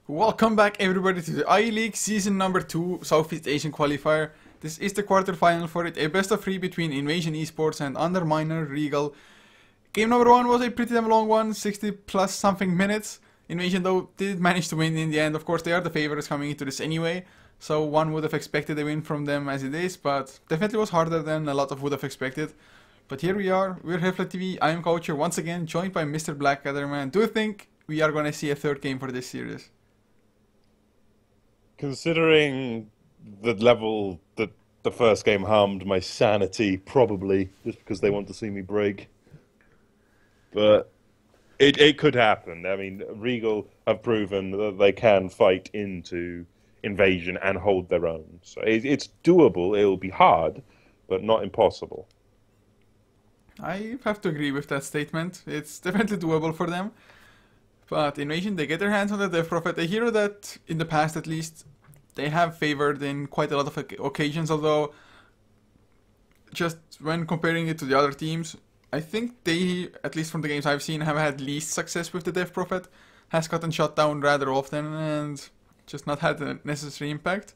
Welcome back everybody to the I-League Season number 2 Southeast Asian Qualifier. This is the quarterfinal for it, a best of 3 between Invasion Esports and Underminer Regal. Game number 1 was a pretty damn long one, 60 plus something minutes. Invasion though did manage to win in the end. Of course they are the favorites coming into this anyway, so one would have expected a win from them as it is, but definitely was harder than a lot of would have expected. But here we are, we're HeflaTV, I am Coach here once again, joined by Mr. Blackadder. Do you think we are gonna see a third game for this series? Considering the level that the first game harmed my sanity, probably, just because they want to see me break. But it could happen. I mean, Regal have proven that they can fight into Invasion and hold their own. So it's doable. It'll be hard, but not impossible. I have to agree with that statement. It's definitely doable for them. But Invasion, they get their hands on the Death Prophet, a hero that, in the past at least, they have favored in quite a lot of occasions, although, just when comparing it to the other teams, I think they, at least from the games I've seen, have had least success with the Death Prophet, has gotten shot down rather often, and just not had the necessary impact.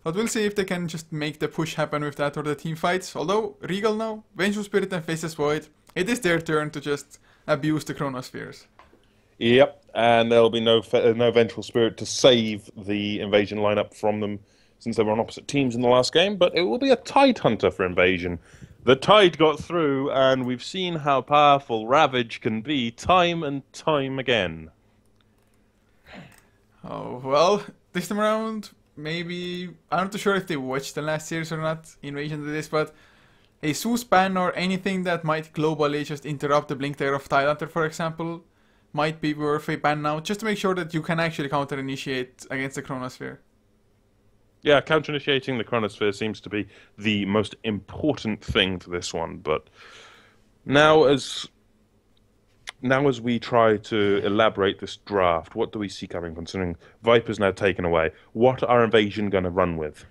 But we'll see if they can just make the push happen with that or the team fights, although Regal now, Vengeful Spirit and Faceless Void, it is their turn to just abuse the Chronospheres. Yep, and there'll be no Vengeful Spirit to save the Invasion lineup from them, since they were on opposite teams in the last game, but it will be a Tide Hunter for Invasion. The Tide got through, and we've seen how powerful Ravage can be time and time again. Oh, well, this time around, maybe, I'm not too sure if they watched the last series or not, Invasion did this, but a Zeus ban or anything that might globally just interrupt the blink there of Tide Hunter, for example, might be worth a ban now, just to make sure that you can actually counter-initiate against the Chronosphere. Yeah, counter-initiating the Chronosphere seems to be the most important thing for this one, but now as we try to elaborate this draft, what do we see coming, considering Viper's now taken away? What are Invasion going to run with?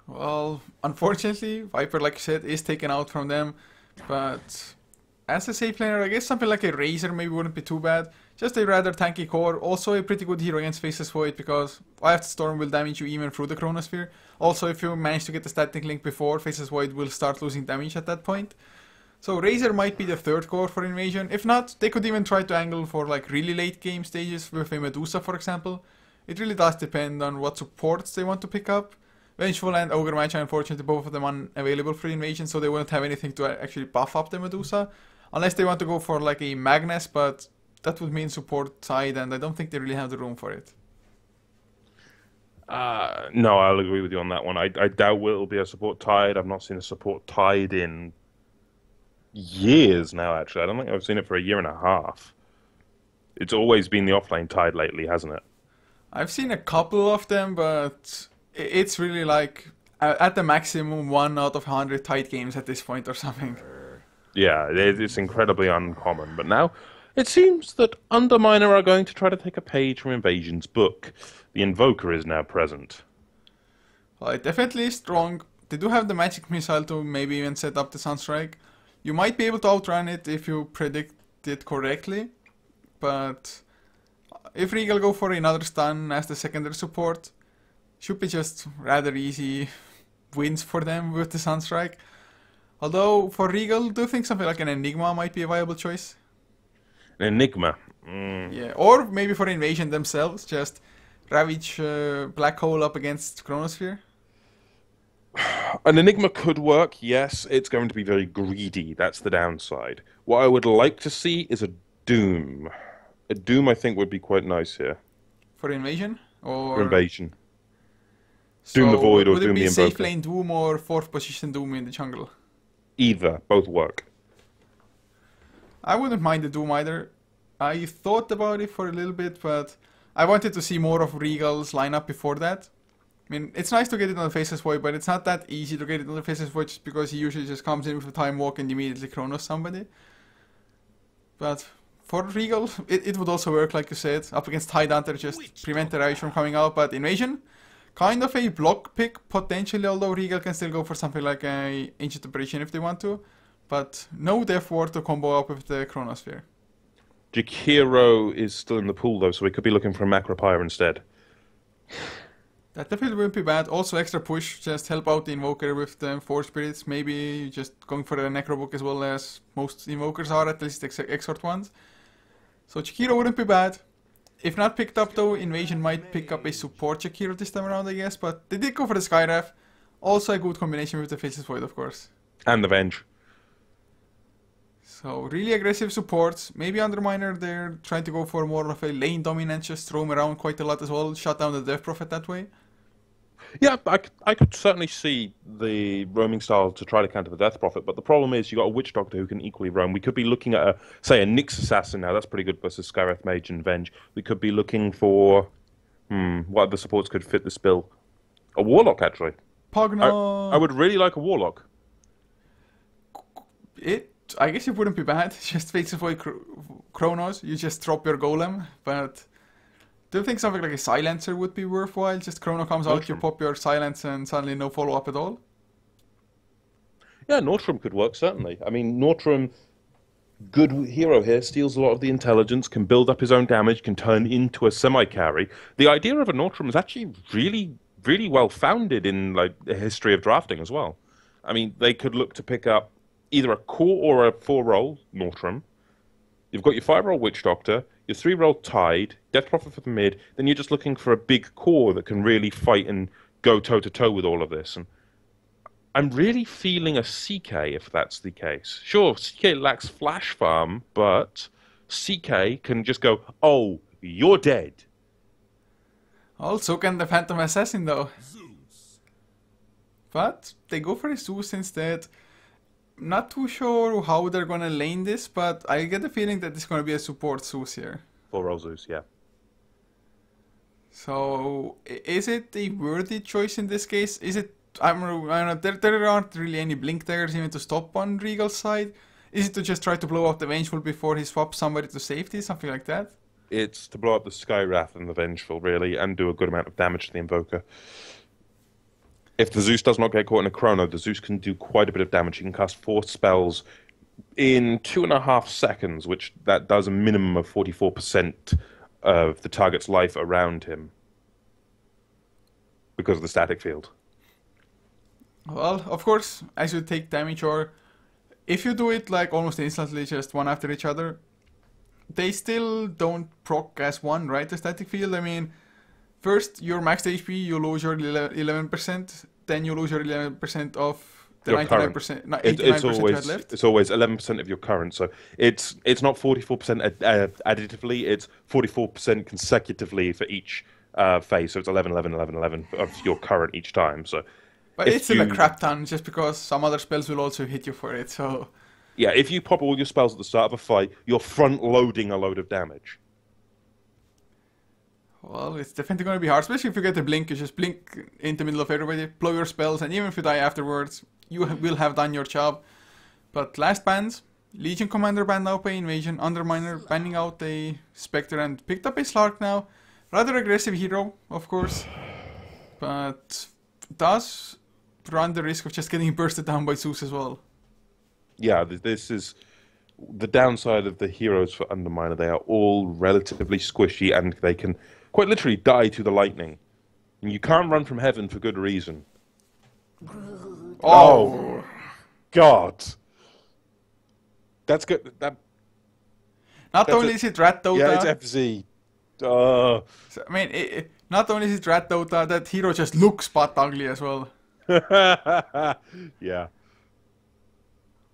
Well, unfortunately, Viper, like I said, is taken out from them, but as a safe laner, I guess something like a Razor maybe wouldn't be too bad. Just a rather tanky core, also a pretty good hero against Faceless Void, because Wild Storm will damage you even through the Chronosphere. Also, if you manage to get the static link before, Faceless Void will start losing damage at that point. So Razor might be the third core for Invasion. If not, they could even try to angle for like really late game stages with a Medusa, for example. It really does depend on what supports they want to pick up. Vengeful and Ogre Magi, unfortunately, both of them unavailable for Invasion, so they wouldn't have anything to actually buff up the Medusa. Unless they want to go for like a Magnus, but that would mean support side, and I don't think they really have the room for it. No, I'll agree with you on that one. I doubt it'll be a support Tide. I've not seen a support Tide in years now, actually. I don't think I've seen it for a year and a half. It's always been the offlane Tide lately, hasn't it? I've seen a couple of them, but it's really like at the maximum 1 out of 100 Tide games at this point or something. Yeah, it's incredibly uncommon. But now, it seems that Underminer are going to try to take a page from Invasion's book. The Invoker is now present. Well, it definitely is strong. They do have the magic missile to maybe even set up the Sunstrike. You might be able to outrun it if you predict it correctly. But if Regal go for another stun as the secondary support, should be just rather easy wins for them with the Sunstrike. Although, for Regal, do you think something like an Enigma might be a viable choice? An Enigma? Yeah, or maybe for Invasion themselves, just Ravage Black Hole up against Chronosphere? An Enigma could work, yes. It's going to be very greedy, that's the downside. What I would like to see is a Doom. A Doom, I think, would be quite nice here. For Invasion? Or for Invasion. So Doom the Void or Doom the Invoker. Would it be safe lane Doom or 4th position Doom in the jungle? Either. Both work. I wouldn't mind the Doom either. I thought about it for a little bit, but I wanted to see more of Regal's lineup before that. I mean, it's nice to get it on the Faceless Void, but it's not that easy to get it on the Faceless Void just because he usually just comes in with a Time Walk and immediately Chronos somebody. But for Regal, it would also work, like you said, up against Tide Hunter, just prevent the Ravage from coming out. But Invasion, kind of a block pick potentially, although Regal can still go for something like a Ancient Operation if they want to. But no Death Ward to combo up with the Chronosphere. Jakiro is still in the pool though, so we could be looking for a Macropyre instead. That definitely wouldn't be bad. Also, extra push, just help out the Invoker with the Force Spirits. Maybe just going for the Necrobook as well as most Invokers are, at least Exort ones. So Jakiro wouldn't be bad. If not picked up though, Invasion might pick up a support Jakiro this time around, I guess. But they did go for the Skywrath. Also a good combination with the Faceless Void, of course. And the Venge. So really aggressive supports. Maybe Underminer, they're trying to go for more of a lane dominance, just roam around quite a lot as well. Shut down the Death Prophet that way. Yeah, I could certainly see the roaming style to try to counter the Death Prophet, but the problem is you got a Witch Doctor who can equally roam. We could be looking at, say, a Nyx Assassin now. That's pretty good versus Skywrath Mage and Venge. We could be looking for, what other supports could fit this bill? A Warlock, actually. Pogno! I would really like a Warlock. I guess it wouldn't be bad. Just Fates Avoid Chronos. You just drop your Golem, but do you think something like a Silencer would be worthwhile? Just Chrono comes out, you pop your Silence, and suddenly no follow-up at all? Yeah, Nortrum could work, certainly. I mean, Nortrum, good hero here, steals a lot of the intelligence, can build up his own damage, can turn into a semi-carry. The idea of a Nortrum is actually really, really well-founded in like the history of drafting as well. I mean, they could look to pick up either a core or a 4-roll Nortrum. You've got your 5-roll Witch Doctor, your 3-roll Tide, Death Prophet for the mid, then you're just looking for a big core that can really fight and go toe-to-toe with all of this. And I'm really feeling a CK if that's the case. Sure, CK lacks Flash Farm, but CK can just go, oh, you're dead. Also can the Phantom Assassin though. But they go for a Zeus instead. Not too sure how they're gonna lane this, but I get the feeling that it's gonna be a support Zeus here. 4-roll Zeus, yeah. So, is it a worthy choice in this case? Is it... I don't know, there aren't really any Blink Daggers even to stop on Regal's side. Is it to just try to blow out the Vengeful before he swaps somebody to safety, something like that? It's to blow up the Skywrath and the Vengeful, really, and do a good amount of damage to the Invoker. If the Zeus does not get caught in a Chrono, the Zeus can do quite a bit of damage. He can cast 4 spells in 2.5 seconds, which that does a minimum of 44% of the target's life around him because of the static field. Well, of course, as you take damage, or if you do it like almost instantly, just one after each other, they still don't proc as one, right? The static field, I mean... First, your max HP, you lose your 11%, then you lose your 11% of the 99%, not 89% you had left. It's always 11% of your current, so it's not 44% additively, it's 44% consecutively for each phase, so it's 11, 11, 11, 11 of your current each time. So, but it's still a crap ton, just because some other spells will also hit you for it, so... Yeah, if you pop all your spells at the start of a fight, you're front-loading a load of damage. Well, it's definitely going to be hard, especially if you get the blink. You just blink in the middle of everybody, blow your spells, and even if you die afterwards, you will have done your job. But last bans, Legion Commander banned out by Invasion, Underminer banning out a Spectre, and picked up a Slark now. Rather aggressive hero, of course, but does run the risk of just getting bursted down by Zeus as well. Yeah, this is... The downside of the heroes for Underminer, they are all relatively squishy, and they can... quite literally die to the lightning. And you can't run from heaven for good reason. Oh God. That's good. Not only is it Rat Dota... Yeah, it's FZ. So, I mean, not only is it Rat Dota, that hero just looks butt ugly as well. Yeah.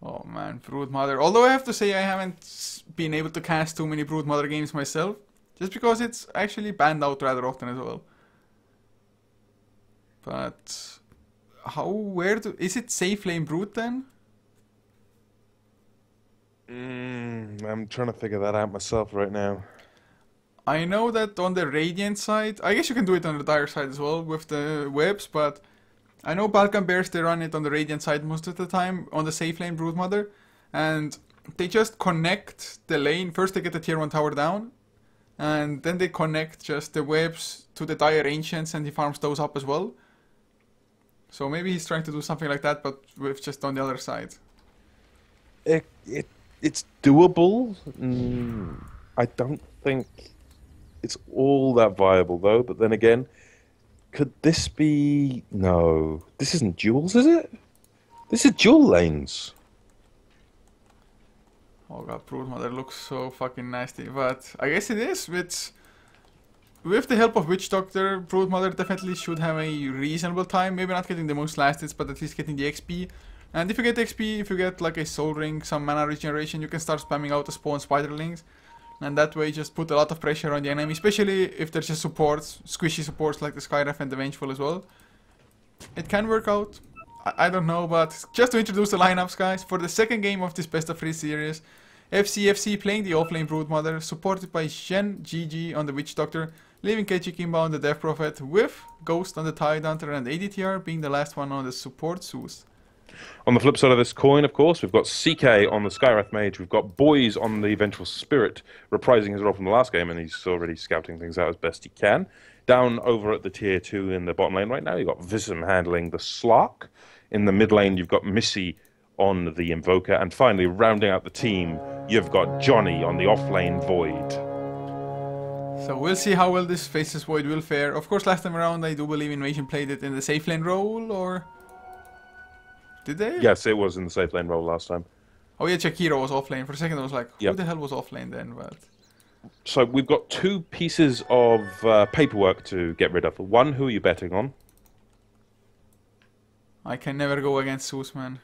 Oh man, Broodmother. Although I have to say I haven't been able to cast too many Broodmother games myself. Just because it's actually banned out rather often as well. But is it safe lane Brood then? I'm trying to figure that out myself right now. I know that on the Radiant side, I guess you can do it on the Dire side as well with the webs, but I know Balkan Bears, they run it on the Radiant side most of the time, on the safe lane Broodmother, and they just connect the lane. First they get the tier 1 tower down, and then they connect just the webs to the Dire Ancients, and he farms those up as well. So maybe he's trying to do something like that, but with just on the other side. It's doable. I don't think it's all that viable, though. But then again, could this be... No. This isn't duels, is it? This is dual lanes. Oh god, Broodmother looks so fucking nasty, but I guess it is. With the help of Witch Doctor, Broodmother definitely should have a reasonable time. Maybe not getting the most last hits, but at least getting the XP. And if you get XP, if you get like a Soul Ring, some mana regeneration, you can start spamming out the spawn Spiderlings. And that way just put a lot of pressure on the enemy, especially if there's just supports, squishy supports like the Skyref and the Vengeful as well. It can work out. I don't know, but just to introduce the lineups, guys, for the second game of this best of 3 series, FCFC playing the offlane Broodmother, supported by Shen GG on the Witch Doctor, leaving Kechi Kimba on the Death Prophet, with Ghost on the Tide Hunter and ADTR being the last one on the support Zeus. On the flip side of this coin, of course, we've got CK on the Skywrath Mage, we've got Boys on the Vengeful Spirit, reprising his role from the last game, and he's already scouting things out as best he can. Down over at the tier 2 in the bottom lane right now, you've got Vism handling the Slark. In the mid lane, you've got Missy on the Invoker. And finally, rounding out the team, you've got Johnny on the off-lane Void. So we'll see how well this faces Void will fare. Of course, last time around, I do believe Invasion played it in the safe lane role, or... Did they? Yes, it was in the safe lane role last time. Oh yeah, Chakiro was offlane. For a second I was like, who Yep. the hell was offlane then? But So we've got 2 pieces of paperwork to get rid of. One, who are you betting on? I can never go against Zeus, man.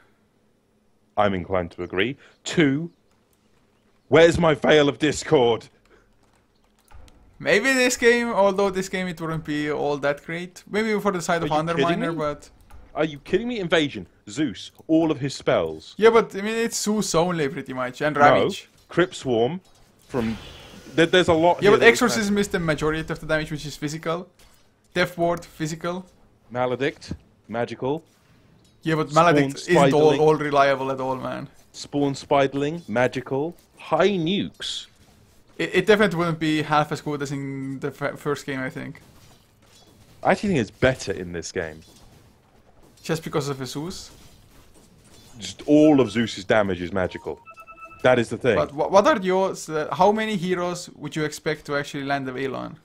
I'm inclined to agree. 2, where's my Veil of Discord? Maybe this game, although this game it wouldn't be all that great. Maybe for the side of Are you kidding Underminer, me? but... Are you kidding me? Invasion, Zeus, all of his spells. Yeah, but I mean, it's Zeus only pretty much, and Ravage. No, Crypt Swarm from... There's a lot Yeah, here but that Exorcism is the majority of the damage, which is physical. Death Ward, physical. Maledict, magical. Yeah, but Spawn Maledict isn't Spiderling. all reliable at all, man. Spawn Spiderling, magical. High nukes. It definitely wouldn't be half as good as in the first game, I think. I actually think it's better in this game. Just because of Zeus. Just all of Zeus's damage is magical. That is the thing. But what are yours? How many heroes would you expect to actually land the Veil on?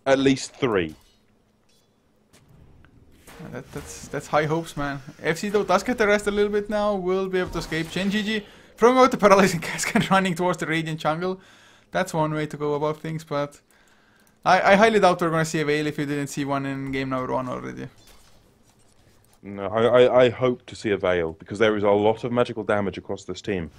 At least 3. That's high hopes, man. FC though does get the rest a little bit now. Will be able to escape. Chen GG throwing out the Paralyzing Cask and running towards the Radiant Jungle. That's one way to go about things, but I highly doubt we're gonna see a Veil if you didn't see one in game number 1 already. No, I hope to see a Veil, because there is a lot of magical damage across this team.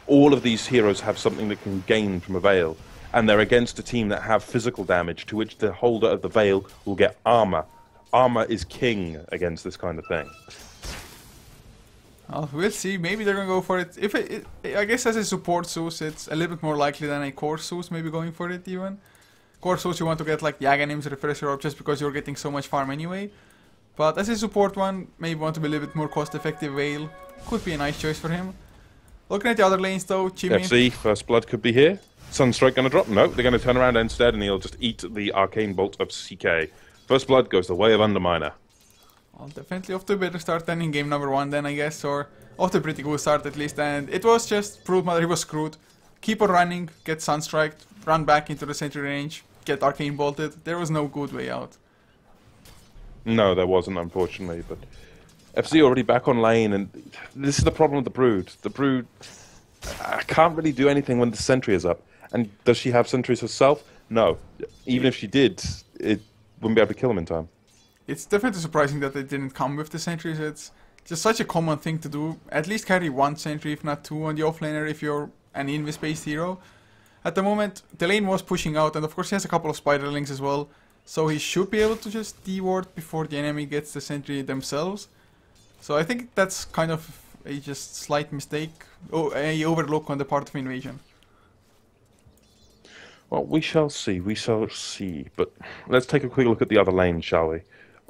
All of these heroes have something that can gain from a Veil, and they're against a team that have physical damage, to which the holder of the Veil will get armor. Armor is king against this kind of thing. Well, we'll see. Maybe they're gonna go for it. I guess as a support Zeus, it's a little bit more likely than a core Zeus maybe going for it even. Core Zeus, you want to get like the Aghanim's Refresher Orb just because you're getting so much farm anyway. But as a support one, maybe want to be a little bit more cost-effective Veil. Could be a nice choice for him. Looking at the other lanes though, Chimmy. FC, First Blood could be here. Sunstrike gonna drop? No, they're gonna turn around instead, and he'll just eat the Arcane Bolt of CK. First Blood goes the way of Underminer. Well, definitely off to a better start than in game number 1 then, I guess, or off to a pretty good start at least, and it was just Broodmother, he was screwed. Keep on running, get Sunstriked, run back into the sentry range, get Arcane Bolted. There was no good way out. No, there wasn't, unfortunately, but FC already back on lane, and this is the problem with the Brood. The Brood can't really do anything when the sentry is up. And does she have sentries herself? No. Even if she did, it wouldn't be able to kill him in time. It's definitely surprising that they didn't come with the sentries. It's just such a common thing to do. At least carry 1 sentry, if not 2 on the offlaner if you're an invis-based hero. At the moment, the lane was pushing out, and of course he has a couple of Spiderlings as well. So he should be able to just de-ward before the enemy gets the sentry themselves. So I think that's kind of a just slight mistake, a overlook on the part of Invasion. Well, we shall see, but let's take a quick look at the other lane, shall we?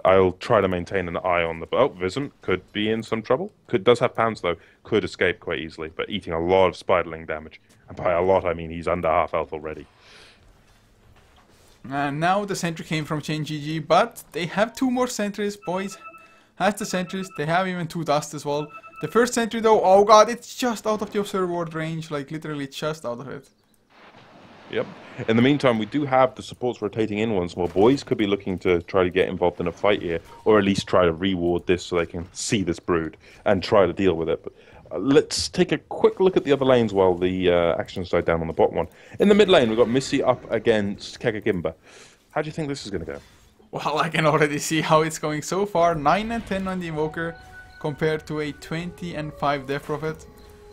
I'll try to maintain an eye on the... Oh, Vism could be in some trouble. Does have pounds, though. Could escape quite easily, but eating a lot of Spiderling damage. And by a lot, I mean he's under half health already. And now the sentry came from Chain GG, but they have 2 more sentries, boys. Has the sentries, they have even 2 dust as well. The first sentry though, oh god, it's just out of the observer ward range, like literally just out of it. Yep. In the meantime, we do have the supports rotating in once more. Boys could be looking to try to get involved in a fight here, or at least try to reward this so they can see this brood and try to deal with it. But let's take a quick look at the other lanes while the actions die down on the bottom one. In the mid lane, we've got Missy up against Kekagimba. How do you think this is going to go? Well, I can already see how it's going so far. 9 and 10 on the Invoker compared to a 20 and 5 Death Prophet.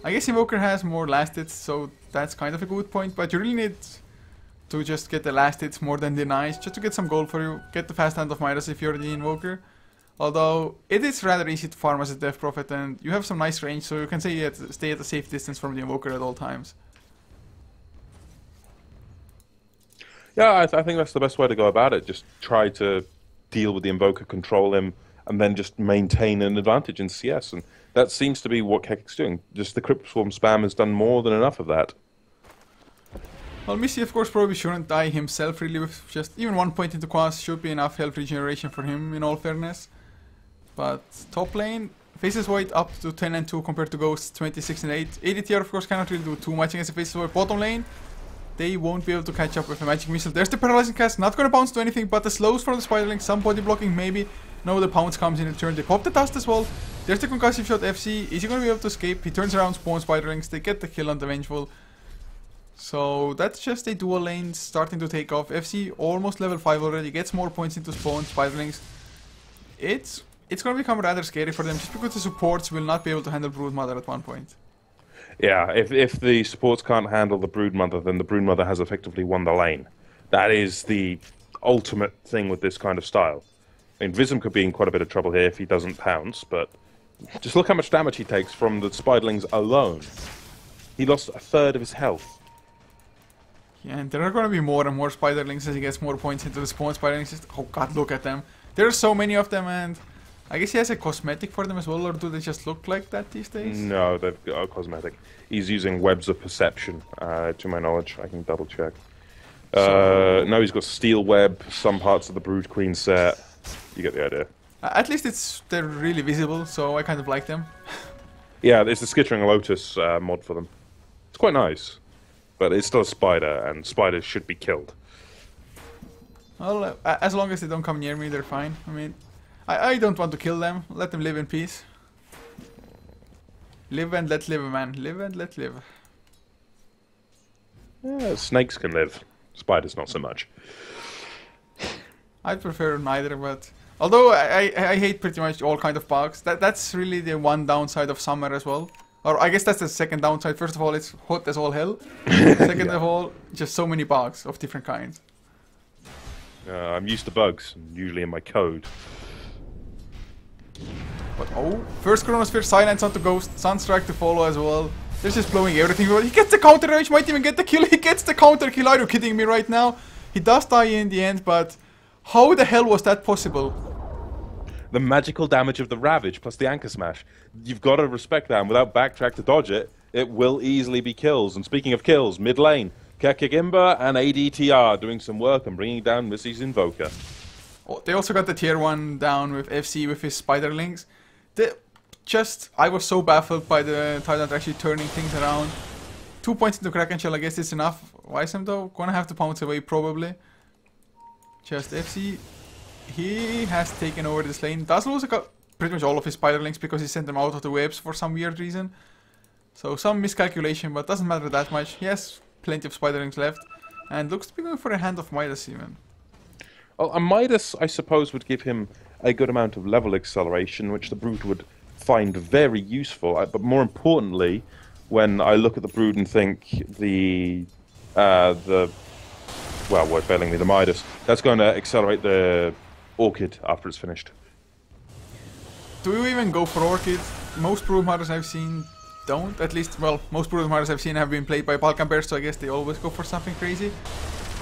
I guess Invoker has more last hits, so that's kind of a good point, but you really need to just get the last hits more than denies, just to get some gold for you. Get the fast hand of Midas if you're the Invoker. Although, it is rather easy to farm as a Death Prophet, and you have some nice range, so you can say stay at a safe distance from the Invoker at all times. Yeah, I think that's the best way to go about it. Just try to deal with the Invoker, control him, and then just maintain an advantage in CS. And that seems to be what Kek's doing. Just the Crypt Swarm spam has done more than enough of that. Well, Missy, of course, probably shouldn't die himself, really, with just even 1 point into Quas should be enough health regeneration for him, in all fairness. But top lane, Faceless Void up to 10 and 2 compared to Ghosts 26 and 8. ADTR, of course, cannot really do too much against the Faceless Void. Bottom lane, they won't be able to catch up with a Magic Missile. There's the Paralyzing Cast, not gonna bounce to anything, but the slows from the Spiderling, some body blocking maybe. No, the Pounce comes in return. They pop the Dust as well. There's the Concussive Shot FC. Is he gonna be able to escape? He turns around, spawns Spiderlings. They get the kill on the Vengeful. So that's just a dual lane starting to take off. FC almost level 5 already, gets more points into spawn, Spiderlings. It's gonna become rather scary for them just because the supports will not be able to handle Broodmother at one point. Yeah, if the supports can't handle the Broodmother, then the Broodmother has effectively won the lane. That is the ultimate thing with this kind of style. I mean, Vism could be in quite a bit of trouble here if he doesn't pounce, but just look how much damage he takes from the Spiderlings alone. He lost a third of his health. Yeah, and there are gonna be more and more Spiderlings as he gets more points into the spawn. Spiderlings just, oh god, look at them. There are so many of them, and I guess he has a cosmetic for them as well, or do they just look like that these days? No, they've got a cosmetic. He's using Webs of Perception, to my knowledge. I can double check. No, he's got Steel Web, some parts of the Brood Queen set. You get the idea. At least they're really visible, so I kind of like them. Yeah, it's the Skittering Lotus mod for them. It's quite nice. But it's still a spider, and spiders should be killed. Well, as long as they don't come near me, they're fine. I mean, I don't want to kill them. Let them live in peace. Live and let live, man. Live and let live. Yeah, snakes can live. Spiders not so much. I'd prefer neither, but... Although I hate pretty much all kind of bugs. That's really the one downside of summer as well. Or I guess that's the second downside. First of all, it's hot as all hell. Second of all, just so many bugs of different kinds. I'm used to bugs, usually in my code. But oh, first Chronosphere, Silence onto Ghost, Sunstrike to follow as well. They're just blowing everything. He gets the counter range, might even get the kill. He gets the counter kill. Are you kidding me right now? He does die in the end, but how the hell was that possible? The magical damage of the Ravage plus the Anchor Smash. You've got to respect that, and without backtrack to dodge it, it will easily be kills. And speaking of kills, mid lane, Kekagimba and ADTR doing some work and bringing down Missy's Invoker. Oh, they also got the tier 1 down with FC with his Spiderlings. I was so baffled by the Tyrant actually turning things around. 2 points into Kraken Shell, I guess it's enough. Wisem though, gonna have to pounce away probably. Just FC. He has taken over this lane. Does lose pretty much all of his Spiderlings because he sent them out of the webs for some weird reason. So some miscalculation, but doesn't matter that much. He has plenty of Spiderlings left. And looks to be going for a hand of Midas even. Well, a Midas, I suppose, would give him a good amount of level acceleration, which the Brood would find very useful. But more importantly, when I look at the Brood and think well, word failing me, the Midas, that's going to accelerate the Orchid after it's finished. Do you even go for Orchid? Most Broodmothers I've seen don't. At least, well, most Broodmothers I've seen have been played by Balkan Bears, so I guess they always go for something crazy.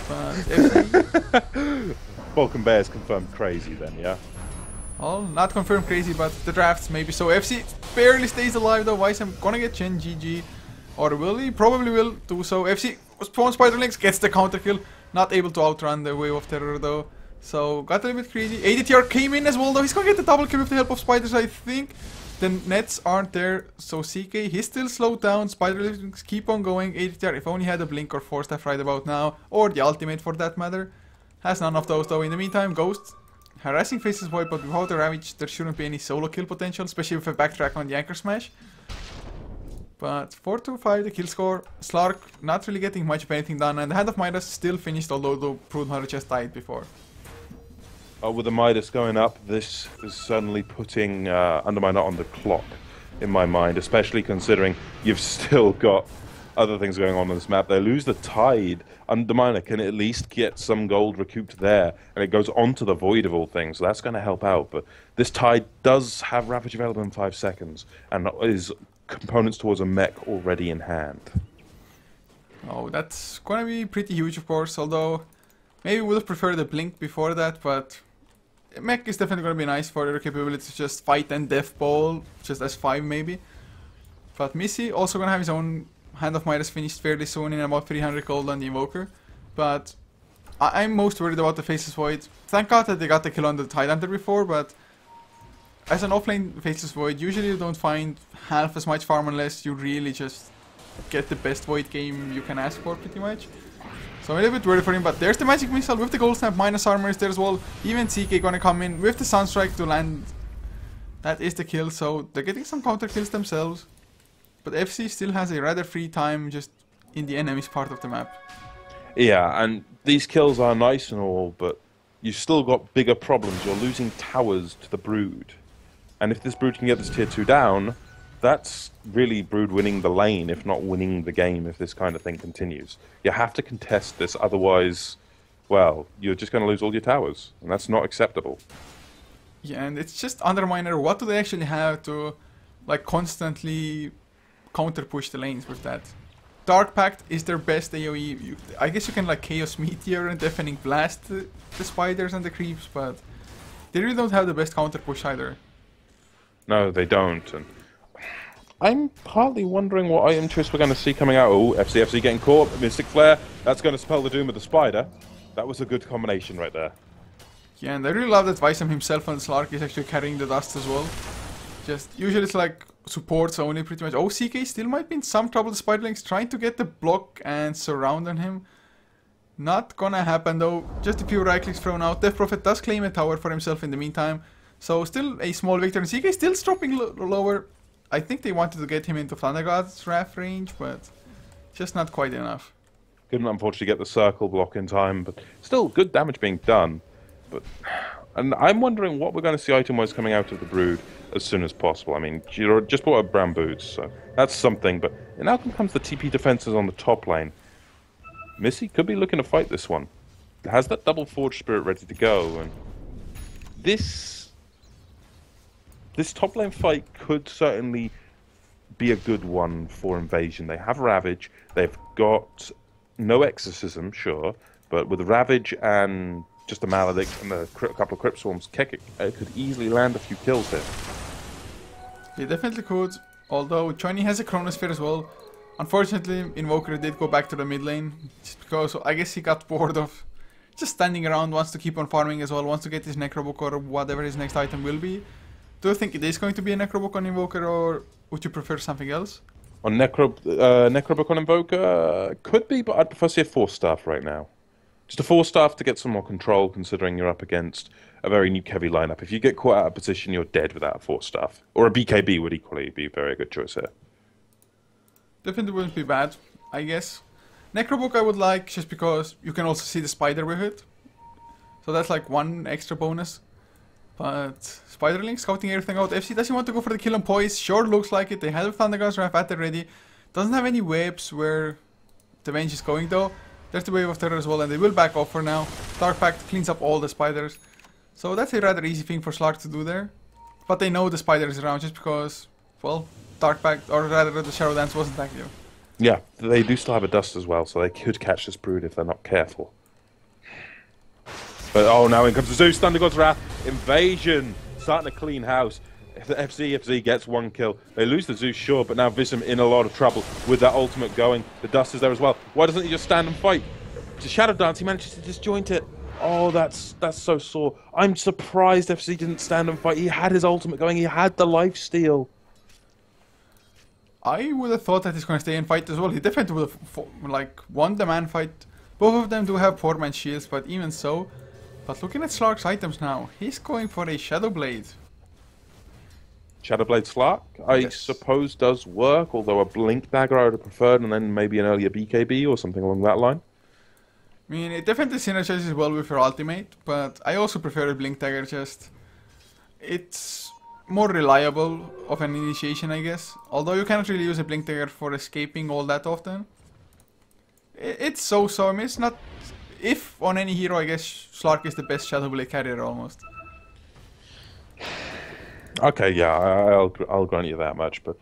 But FC... Balkan Bears confirmed crazy then, yeah? Well, not confirmed crazy, but the drafts maybe. So FC barely stays alive though. Wisem gonna get Chen GG. Or will he? Probably will do so. FC spawns Spiderlings, gets the counter kill. Not able to outrun the Wave of Terror though. So got a little bit crazy. ADTR came in as well though. He's gonna get the double kill with the help of spiders, I think. the nets aren't there, so CK, he's still slowed down. Spiderlings keep on going. ATR, if only had a blink or force staff right about now, or the ultimate for that matter. Has none of those though. In the meantime, Ghost harassing Faceless Void, but without the Ravage, there shouldn't be any solo kill potential, especially with a backtrack on the Anchor Smash. But 4-5 the kill score. Slark not really getting much of anything done, and the Hand of Midas still finished, although the Broodmother just died before. With the Midas going up, this is certainly putting Underminer on the clock, in my mind, especially considering you've still got other things going on this map. They lose the Tide. Underminer can at least get some gold recouped there, and it goes onto the Void of all things, so that's going to help out. But this Tide does have Ravage available in 5 seconds, and is components towards a mech already in hand. Oh, that's going to be pretty huge, of course, although maybe would have preferred a blink before that, but mech is definitely going to be nice for your capability to just fight and death ball, just as 5 maybe. But Missy also going to have his own Hand of Midas finished fairly soon in about 300 gold on the Invoker. But I'm most worried about the Faceless Void. Thank God that they got the kill on the Tidehunter before, but as an offlane Faceless Void, usually you don't find half as much farm unless you really just get the best Void game you can ask for, pretty much. So I'm a little bit worried for him, but there's the Magic Missile with the Gold Snap, minus armor is there as well. Even CK gonna come in with the Sunstrike to land. That is the kill, so they're getting some counter kills themselves. But FC still has a rather free time just in the enemy's part of the map. Yeah, and these kills are nice and all, but you've still got bigger problems. You're losing towers to the Brood. And if this Brood can get this tier 2 down, that's really Brood winning the lane, if not winning the game, if this kind of thing continues. You have to contest this, otherwise, well, you're just going to lose all your towers, and that's not acceptable. Yeah, and it's just Underminer. What do they actually have to, like, constantly counter push the lanes with that? Dark Pact is their best AoE. I guess you can, like, Chaos Meteor and Deafening Blast the spiders and the creeps, but they really don't have the best counter push either. No, they don't, and I'm partly wondering what item twist we're going to see coming out. Oh, FC getting caught. Mystic Flare. That's going to spell the doom of the spider. That was a good combination right there. Yeah, and I really love that Visam himself on Slark is actually carrying the dust as well. Just, usually it's like supports only pretty much. Oh, CK still might be in some trouble. The Spiderlings trying to get the block and surround on him. Not gonna happen though. Just a few right clicks thrown out. Death Prophet does claim a tower for himself in the meantime. So still a small victory. And CK still dropping lower. I think they wanted to get him into Thunder God's Wrath range, but just not quite enough. Couldn't unfortunately get the circle block in time, but still good damage being done. And I'm wondering what we're going to see item-wise coming out of the Brood as soon as possible. I mean, you just bought a brown boots, so that's something, but now comes the TP defenses on the top lane. Missy could be looking to fight this one. Has that double Forge Spirit ready to go, and this top lane fight could certainly be a good one for Invasion. They have Ravage, they've got no Exorcism, sure, but with Ravage and just a Maledict and a couple of Crypt Swarms, Kekik could easily land a few kills here. They definitely could, although Johnny has a Chronosphere as well. Unfortunately, Invoker did go back to the mid lane, just because I guess he got bored of just standing around, wants to keep on farming as well, wants to get his Necrobook or whatever his next item will be. Do you think it is going to be a Necrobook on Invoker, or would you prefer something else? On Necrobook on Invoker, could be, but I'd prefer to see a Force Staff right now. Just a Force Staff to get some more control, considering you're up against a very nuke-heavy lineup. If you get caught out of position, you're dead without a Force Staff. Or a BKB would equally be a very good choice here. Definitely wouldn't be bad, I guess. Necrobook I would like, just because you can also see the spider with it. So that's like one extra bonus. But Spiderling scouting everything out. FC doesn't want to go for the kill on Poise. Sure looks like it. They have a Thunder God's Wrath at the ready. Doesn't have any webs where the Venge is going though. There's the Wave of Terror as well, and they will back off for now. Dark Pact cleans up all the spiders. So that's a rather easy thing for Slark to do there. But they know the spider is around just because, well, Dark Pact, or rather the Shadow Dance wasn't active. Yeah, they do still have a Dust as well, so they could catch this Brood if they're not careful. But oh, now in comes the Zeus, Thunder God's Wrath, Invasion, starting to clean house. If the FC gets one kill, they lose the Zeus, sure, but now Vism in a lot of trouble with that ultimate going. The Dust is there as well. Why doesn't he just stand and fight? To Shadow Dance, he manages to disjoint it. Oh, that's so sore. I'm surprised FC didn't stand and fight. He had his ultimate going. He had the lifesteal. I would have thought that he's going to stay and fight as well. He definitely would have like won the man fight. Both of them do have 4-man shields, but even so. But looking at Slark's items now, he's going for a Shadow Blade. Shadowblade Slark, I suppose, does work, although a Blink Dagger I would have preferred, and then maybe an earlier BKB or something along that line. I mean, it definitely synergizes well with your ultimate, but I also prefer a Blink Dagger. Just it's more reliable of an initiation, I guess. Although you cannot really use a Blink Dagger for escaping all that often. It's so-so. I mean, it's not... If on any hero, I guess Slark is the best Shadow Blade carrier almost. Okay, yeah, I'll grant you that much, but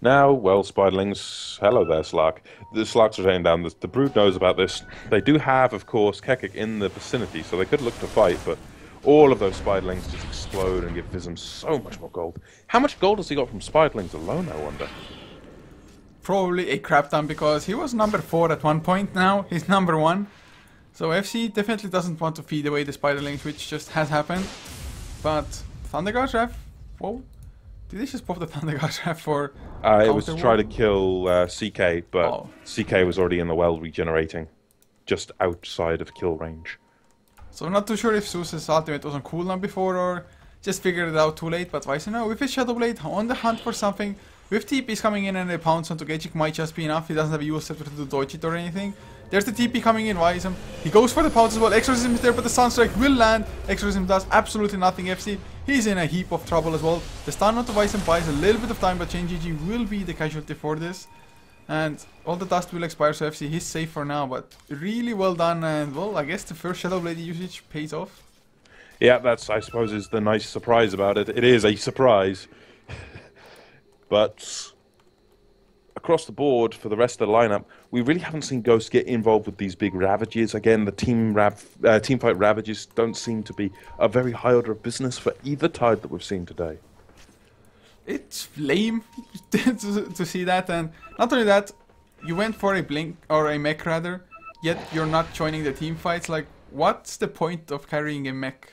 now, well, Spiderlings, hello there, Slark. The Slarks are staying down. The Brood knows about this. They do have, of course, Kekik in the vicinity, so they could look to fight, but all of those Spiderlings just explode and give Vism so much more gold. How much gold has he got from Spiderlings alone, I wonder? Probably a crap ton, because he was number 4 at one point. Now he's number 1. So FC definitely doesn't want to feed away the Spiderlings, which just has happened. But Thunderguard Ref, whoa, did they just pop the Thunderguard Ref for it was to try to kill CK, but CK was already in the well regenerating, just outside of kill range. So I'm not too sure if Zeus's ultimate was on cooldown before or just figured it out too late, but Weiss, with his Shadow Blade on the hunt for something, with TPs coming in and a pounce onto Gejik might just be enough. He doesn't have a use set to dodge it or anything. There's the TP coming in, Wisem. He goes for the pounce as well. Exorcism is there, but the Sunstrike will land. Exorcism does absolutely nothing, FC. He's in a heap of trouble as well. The stun onto Wisem buys a little bit of time, but Chain GG will be the casualty for this. And all the dust will expire, so FC, he's safe for now. But really well done, and well, I guess the first Shadow Blade usage pays off. Yeah, that's, I suppose, is the nice surprise about it. It is a surprise. But across the board, for the rest of the lineup, we really haven't seen Ghost get involved with these big Ravages. Again, the teamfight Ravages don't seem to be a very high order of business for either tide that we've seen today. It's lame to see that, and not only that, you went for a Blink, or a mech rather, yet you're not joining the team fights. Like, what's the point of carrying a mech?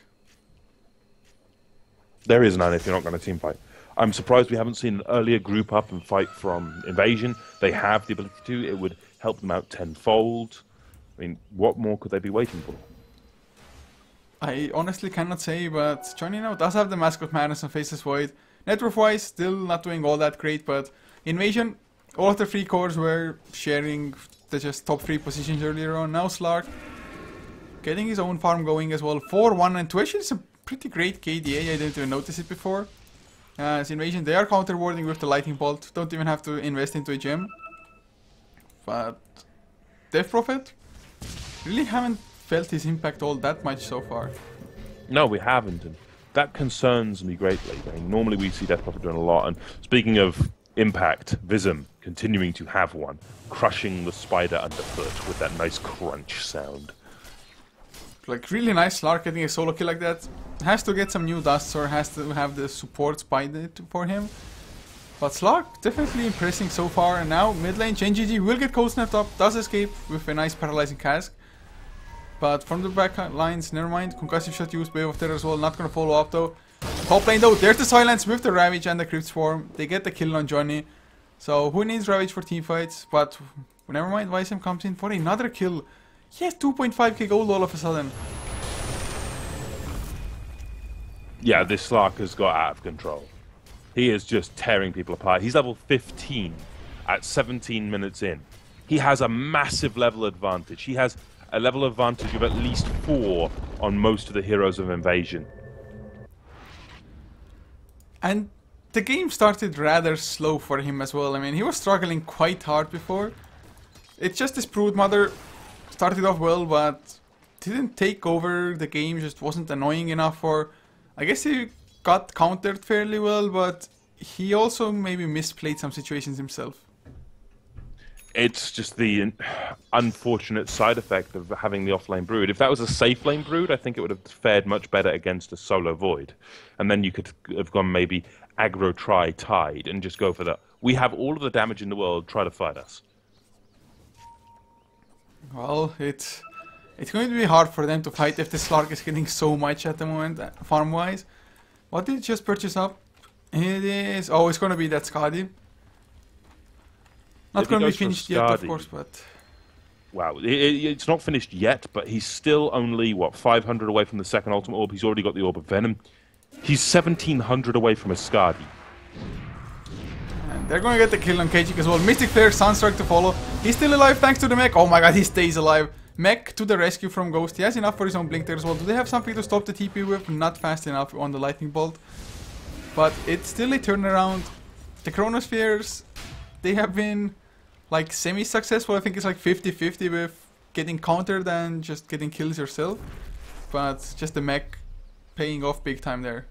There is none if you're not going to team fight. I'm surprised we haven't seen an earlier group up and fight from Invasion. They have the ability to. It would help them out tenfold. I mean, what more could they be waiting for? I honestly cannot say, but Johnny now does have the Mask of Madness and Faceless Void. Net worth-wise, still not doing all that great, but Invasion, all of the 3 cores were sharing the just top 3 positions earlier on. Now Slark getting his own farm going as well. 4, 1, and 2. Actually, it's a pretty great KDA. I didn't even notice it before. As Invasion, they are counter-warding with the Lightning Bolt. Don't even have to invest into a gem. But Death Prophet, really haven't felt his impact all that much so far. No, we haven't, and that concerns me greatly. I mean, normally we see Death Prophet doing a lot, and speaking of impact, Vism continuing to have one, crushing the spider underfoot with that nice crunch sound. Like, really nice Slark getting a solo kill like that. Has to get some new dusts or has to have the support spied for him. But Slark definitely impressing so far. And now mid lane, Chain GG will get cold snapped up, does escape with a nice paralyzing cask. But from the back lines, never mind. Concussive shot used, Wave of Terror as well, not gonna follow up though. Top lane though, there's the silence with the Ravage and the Crypt Swarm. They get the kill on Johnny. So who needs Ravage for teamfights? But never mind, Wisem comes in for another kill. He has 2.5k gold all of a sudden. Yeah, this Slark has got out of control. He is just tearing people apart. He's level 15 at 17 minutes in. He has a massive level advantage. He has a level advantage of at least 4 on most of the heroes of Invasion. And the game started rather slow for him as well. I mean, he was struggling quite hard before. It's just his Brood Mother started off well, but didn't take over the game, just wasn't annoying enough for... I guess he got countered fairly well, but he also maybe misplayed some situations himself. It's just the unfortunate side effect of having the offlane Brood. If that was a safe lane Brood, I think it would have fared much better against a solo Void. And then you could have gone maybe aggro try Tide and just go for that. We have all of the damage in the world, try to fight us. Well, it It's going to be hard for them to fight if the Slark is getting so much at the moment, farm-wise. What did it just purchase up? It is... Oh, it's going to be that Skadi. Not going to be finished yet, of course, but... Wow, it's not finished yet, but he's still only, what, 500 away from the second ultimate orb. He's already got the Orb of Venom. He's 1700 away from a Skadi. And they're going to get the kill on KG as well. Mystic Flare, Sunstrike to follow. He's still alive thanks to the mech. Oh my god, he stays alive. Mech to the rescue from Ghost. He has enough for his own blink there as well. Do they have something to stop the TP with? Not fast enough on the Lightning Bolt. But it's still a turnaround. The Chronospheres, they have been like semi-successful. I think it's like 50-50 with getting countered and just getting kills yourself. But just the mech paying off big time there.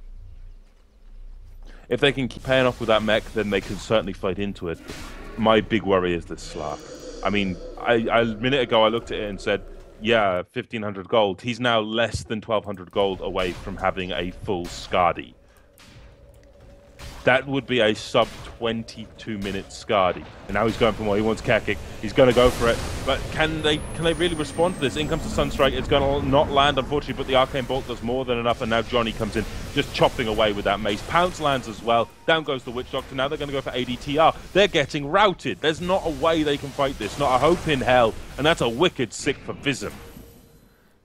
If they can keep paying off with that mech, then they can certainly fight into it. My big worry is this Slark. I mean, a minute ago I looked at it and said, yeah, 1500 gold. He's now less than 1200 gold away from having a full Skadi. That would be a sub 22-minute Skadi. And now he's going for more. He wants cat kick. He's going to go for it. But can they really respond to this? In comes the Sunstrike. It's going to not land, unfortunately, but the Arcane Bolt does more than enough. And now Johnny comes in, just chopping away with that mace. Pounce lands as well. Down goes the Witch Doctor. Now they're going to go for ADTR. They're getting routed. There's not a way they can fight this. Not a hope in hell. And that's a wicked sick for Vism.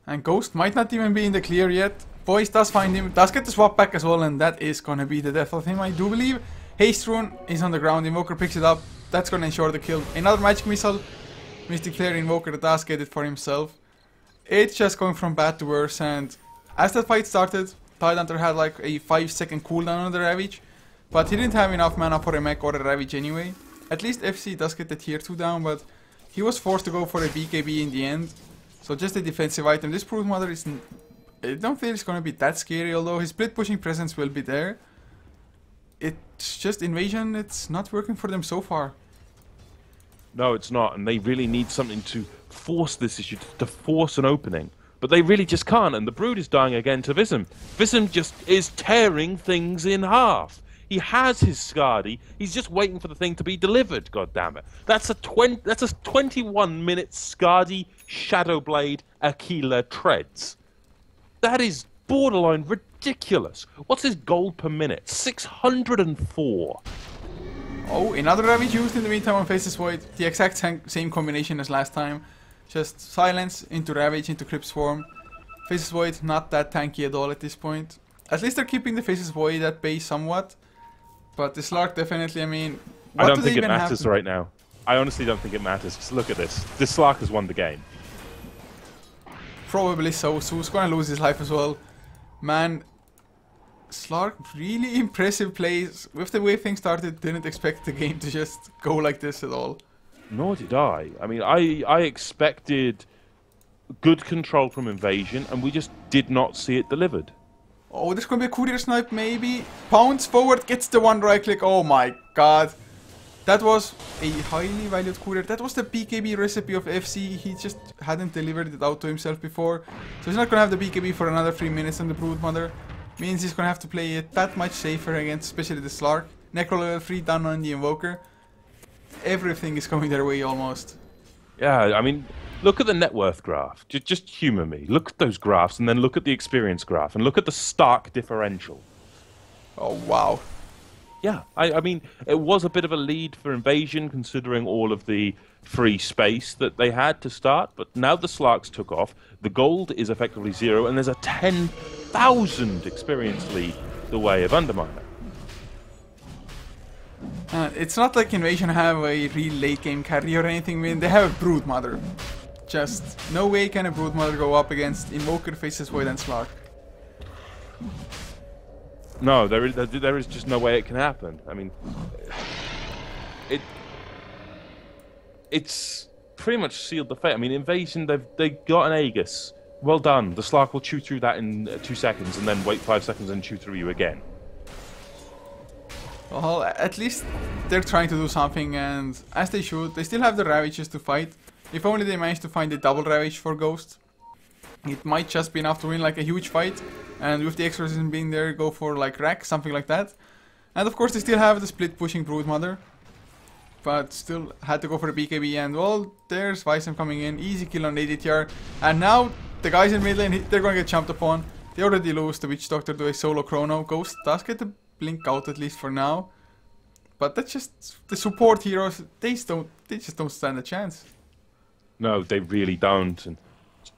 And Ghost might not even be in the clear yet. Boys does find him, does get the swap back as well, and that is gonna be the death of him, I do believe. Haste Rune is on the ground, Invoker picks it up, that's gonna ensure the kill. Another Magic Missile, Mystic Flare, Invoker does get it for himself. It's just going from bad to worse, and as that fight started, Tidehunter had like a 5-second cooldown on the Ravage, but he didn't have enough mana for a mech or a Ravage anyway. At least FC does get the tier 2 down, but he was forced to go for a BKB in the end. So just a defensive item. This Brood Mother is... I don't think it's gonna be that scary, although his split pushing presence will be there. It's just Invasion, it's not working for them so far. No, it's not, and they really need something to force this issue, to force an opening. But they really just can't, and the Brood is dying again to Vism. Vism just is tearing things in half. He has his Skadi, he's just waiting for the thing to be delivered, goddammit. That's a 21-minute Skadi Shadowblade Aquila Treads. That is borderline ridiculous. What's his gold per minute? 604. Oh, another Ravage used in the meantime on Faceless Void. The exact same combination as last time. Just Silence into Ravage into Crypt Swarm. Faceless Void not that tanky at all at this point. At least they're keeping the Faceless Void at bay somewhat. But the Slark definitely, I mean... I don't think it matters right now. I honestly don't think it matters. Just look at this. This Slark has won the game. Probably so. Su's gonna lose his life as well. Man, Slark, really impressive plays. With the way things started, didn't expect the game to just go like this at all. Nor did I. I mean, I expected good control from Invasion, and we just did not see it delivered. Oh, there's gonna be a courier snipe, maybe. Pounce forward, gets the one right click. Oh my god. That was a highly valued courier. That was the BKB recipe of FC. He just hadn't delivered it out to himself before. So he's not gonna have the BKB for another 3 minutes on the Brood Mother. Means he's gonna have to play it that much safer against especially the Slark. Necro level 3 done on the Invoker. Everything is coming their way almost. Yeah, I mean, look at the net worth graph. Just humor me. Look at those graphs and then look at the experience graph and look at the stark differential. Oh, wow. Yeah, I mean, it was a bit of a lead for Invasion considering all of the free space that they had to start, but now the Slarks took off, the gold is effectively 0, and there's a 10,000 experience lead the way of Underminer. It's not like Invasion have a real late game carry or anything, I mean, they have a Brood Mother. Just no way can a Brood Mother go up against Invoker, Faceless Void and Slark. No, there is just no way it can happen. I mean, it's pretty much sealed the fate. I mean, Invasion, they got an Aegis. Well done. The Slark will chew through that in 2 seconds and then wait 5 seconds and chew through you again. Well, at least they're trying to do something, and as they should, they still have the Ravages to fight. If only they manage to find a double Ravage for Ghost. It might just be enough to win like a huge fight, and with the Exorcism being there, go for like Rack, something like that. And of course they still have the split pushing Brood Mother. but still had to go for the BKB. And well, there's Weissen coming in, easy kill on ADTR. And now the guys in mid lane, they're gonna get jumped upon. They already lose the Witch Doctor to a solo chrono. Ghost does get the blink out at least for now. But that's just the support heroes, they just don't stand a chance. No, they really don't. And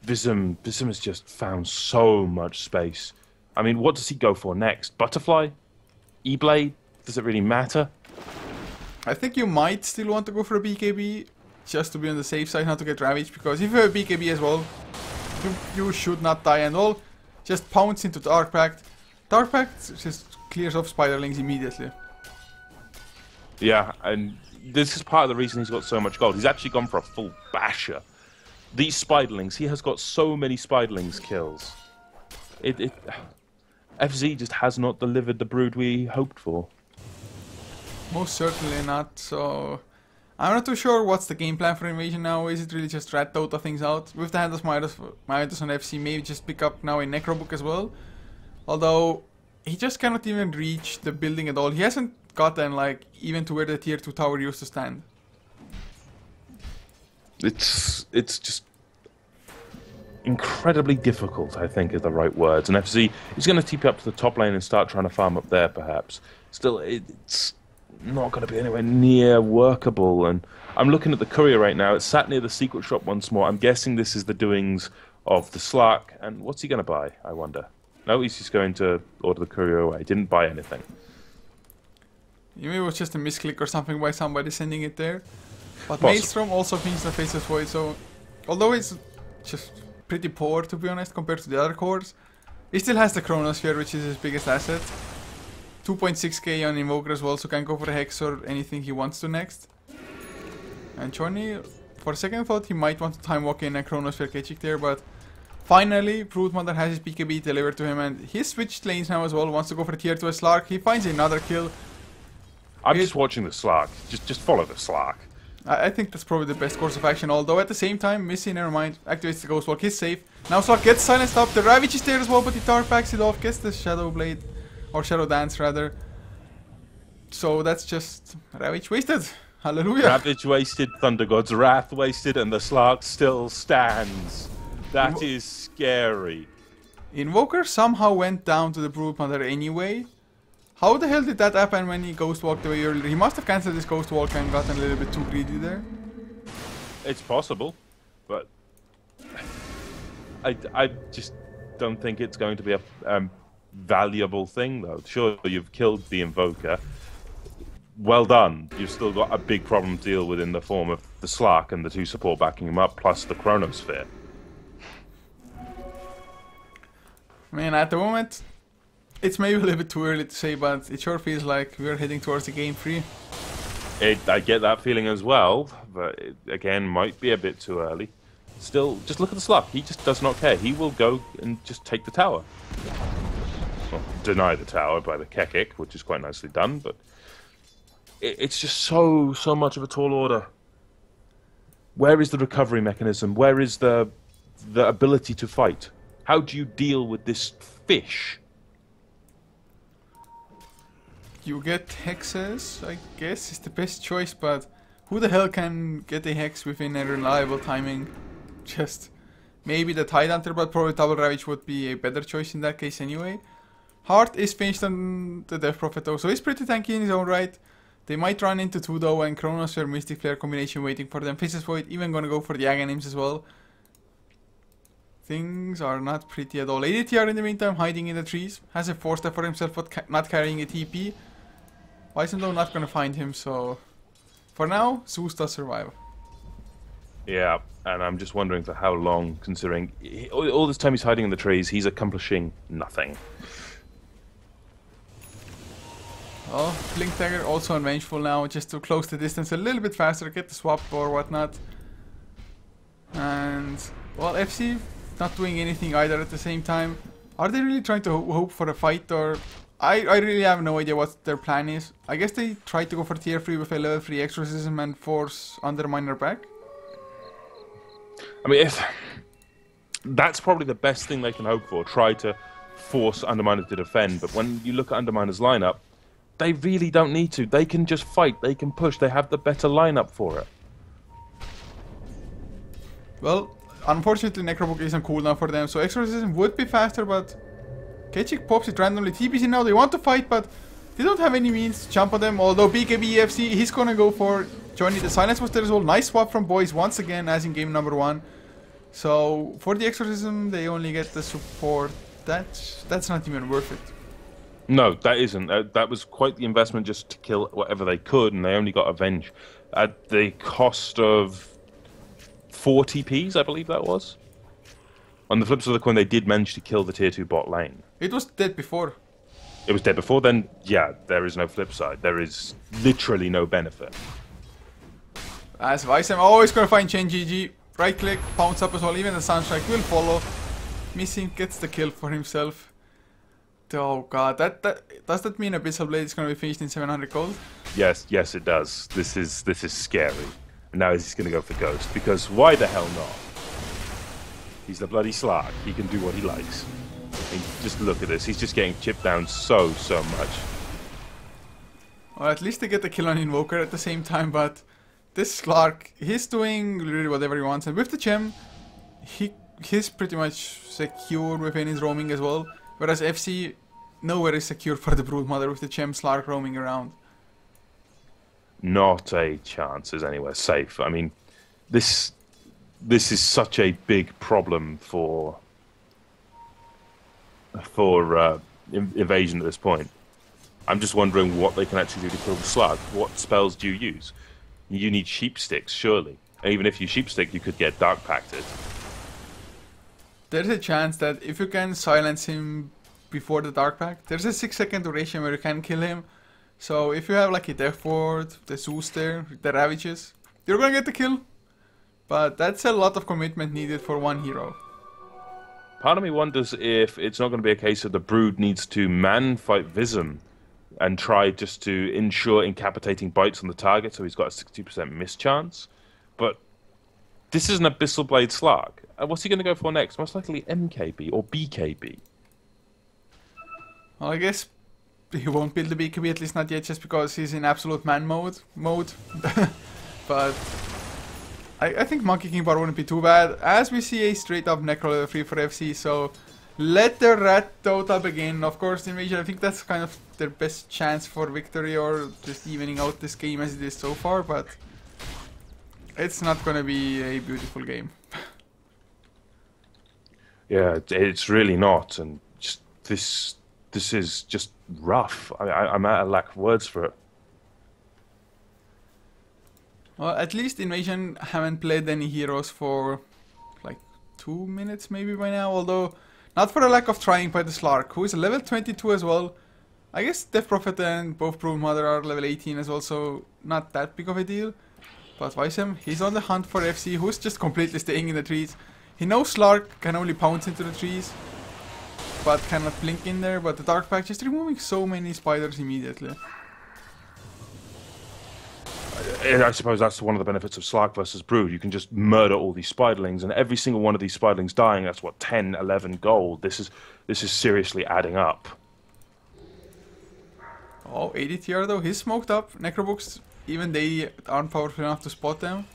Vism has just found so much space. I mean, what does he go for next? Butterfly? E-Blade? Does it really matter? I think you might still want to go for a BKB, just to be on the safe side, not to get ravaged, because if you have a BKB as well, you should not die and all. Just pounce into Dark Pact. Dark Pact just clears off Spiderlings immediately. Yeah, and this is part of the reason he's got so much gold. He's actually gone for a full basher. These Spiderlings, he has got so many Spiderlings kills. FZ just has not delivered the brood we hoped for. Most certainly not, so I'm not too sure what's the game plan for Invasion now. Is it really just rat Dota things out? With the hand of Midas on FC, maybe just pick up now a Necrobook as well. Although, he just cannot even reach the building at all. He hasn't gotten like even to where the tier 2 tower used to stand. It's just incredibly difficult, I think, is the right words. And FZ is going to TP up to the top lane and start trying to farm up there, perhaps. Still, it's not going to be anywhere near workable. And I'm looking at the courier right now. It's sat near the secret shop once more. I'm guessing this is the doings of the Slark. And what's he going to buy, I wonder? No, he's just going to order the courier away. He didn't buy anything. Maybe it was just a misclick or something by somebody sending it there. But Possible. Maelstrom also finishes the Faceless Void, so although it's just pretty poor to be honest compared to the other cores, he still has the Chronosphere, which is his biggest asset. 2.6k on Invoker as well, so can go for a Hex or anything he wants to next. And Chorny, for a second thought, he might want to time walk in a Chronosphere Ketchik there, but finally, Broodmother has his BKB delivered to him, and he switched lanes now as well, wants to go for a tier 2 as Slark. He finds another kill. I'm just watching the Slark. Just follow the Slark. I think that's probably the best course of action, although at the same time, Missy, never mind, activates the Ghost Walk, he's safe. Now Slark gets silenced up, the Ravage is there as well, but the Dark backs it off, gets the Shadow Blade, or Shadow Dance rather. So that's just Ravage wasted. Hallelujah. Ravage wasted, Thunder God's Wrath wasted, and the Slark still stands. That is scary. Invoker somehow went down to the Broodmother anyway. How the hell did that happen when he Ghost Walked away earlier? He must have cancelled his Ghost Walk and gotten a little bit too greedy there. It's possible, but I just don't think it's going to be a valuable thing, though. Sure, you've killed the Invoker. Well done. You've still got a big problem to deal with in the form of the Slark and the 2 support backing him up, plus the Chronosphere. Man, at the moment, it's maybe a little bit too early to say, but it sure feels like we're heading towards the game 3. I get that feeling as well, but it, again, might be a bit too early. Still, just look at the Slark. He just does not care. He will go and just take the tower. Well, deny the tower by the Kekik, which is quite nicely done, but it's just so much of a tall order. Where is the recovery mechanism? Where is the ability to fight? How do you deal with this fish? You get hexes, I guess, is the best choice, but who the hell can get a hex within a reliable timing? Just maybe the Tidehunter, but probably Double Ravage would be a better choice in that case anyway. Heart is finished on the Death Prophet though, so he's pretty tanky in his own right. They might run into 2 though, and Chronosphere Mystic Flare combination waiting for them. Faceless Void even gonna go for the Aghanims as well. Things are not pretty at all. ADTR in the meantime hiding in the trees. Has a 4-step for himself but not carrying a TP. Weissen though not gonna find him, so for now, Zeus does survive. Yeah, and I'm just wondering for how long, considering all this time he's hiding in the trees, he's accomplishing nothing. Oh, Blink Dagger also unvengeful now, just to close the distance a little bit faster, get the swap or whatnot. And, well, FC not doing anything either at the same time. Are they really trying to hope for a fight, or... I really have no idea what their plan is. I guess they tried to go for tier 3 with a level 3 exorcism and force Underminer back. I mean, if that's probably the best thing they can hope for, try to force Underminer to defend, but when you look at Underminer's lineup, they really don't need to. They can just fight. They can push. They have the better lineup for it. Well, unfortunately, Necrobook isn't cooldown for them, so Exorcism would be faster, but Kechik pops it randomly. TPC now, they want to fight, but they don't have any means to jump on them, although BKB EFC, he's gonna go for joining the Silence Buster as well. Nice swap from Boys once again, as in game number 1. So, for the Exorcism, they only get the support. That's not even worth it. No, that isn't. That was quite the investment just to kill whatever they could, and they only got Avenge at the cost of 4 TPs, I believe that was. On the flip side of the coin, they did manage to kill the tier 2 bot lane. It was dead before. It was dead before, then yeah, there is no flip side. There is literally no benefit. As Vice, I'm always gonna find Chen GG. Right click, pounce up as well, even the Sunstrike will follow. Missing gets the kill for himself. Oh god, does that mean Abyssal Blade is gonna be finished in 700 gold? Yes, it does. This is scary. And now he's going to go for Ghost, because why the hell not? He's the bloody Slark. He can do what he likes. And just look at this. He's just getting chipped down so much. Well, at least they get the kill on Invoker at the same time, but this Slark, he's doing really whatever he wants. And with the gem, he's pretty much secure within his roaming as well. Whereas FC, nowhere is secure for the Broodmother with the gem Slark roaming around. Not a chance is anywhere safe. I mean, this is such a big problem for invasion at this point. I'm just wondering what they can actually do to kill the Slug. What spells do you use? You need Sheep Sticks, surely. And even if you Sheep Stick, you could get Dark Pacted. There's a chance that if you can silence him before the Dark Pact, there's a 6-second duration where you can kill him. So if you have like a Death Ward, the Zeus there, the Ravages, you're gonna get the kill. But that's a lot of commitment needed for one hero. Part of me wonders if it's not going to be a case of the Brood needs to man-fight Vism and try just to ensure incapacitating bites on the target so he's got a 60% miss chance. But this is an Abyssal Blade Slark. What's he going to go for next? Most likely MKB or BKB. Well, I guess he won't build the BKB, at least not yet, just because he's in absolute man mode. But I think Monkey King Bar wouldn't be too bad, as we see a straight up Necro level 3 for FC, so let the Rat Dota begin. Of course, Invasion, I think that's kind of their best chance for victory, or just evening out this game as it is so far, but it's not gonna be a beautiful game. Yeah, it's really not, and just this is just rough. I'm at a lack of words for it. Well, at least Invasion haven't played any heroes for like 2 minutes maybe by now, although not for a lack of trying by the Slark, who is level 22 as well. I guess Death Prophet and both Broodmother are level 18 as well, so not that big of a deal. But Visem, he's on the hunt for FC, who's just completely staying in the trees. He knows Slark can only pounce into the trees, but cannot blink in there, but the Dark Pact just removing so many spiders immediately. I suppose that's one of the benefits of Slark versus Brood. You can just murder all these spiderlings, and every single one of these spiderlings dying, that's what, 10, 11 gold. This is seriously adding up. Oh, ADTR though, he's smoked up. Necrobooks, even they aren't powerful enough to spot them.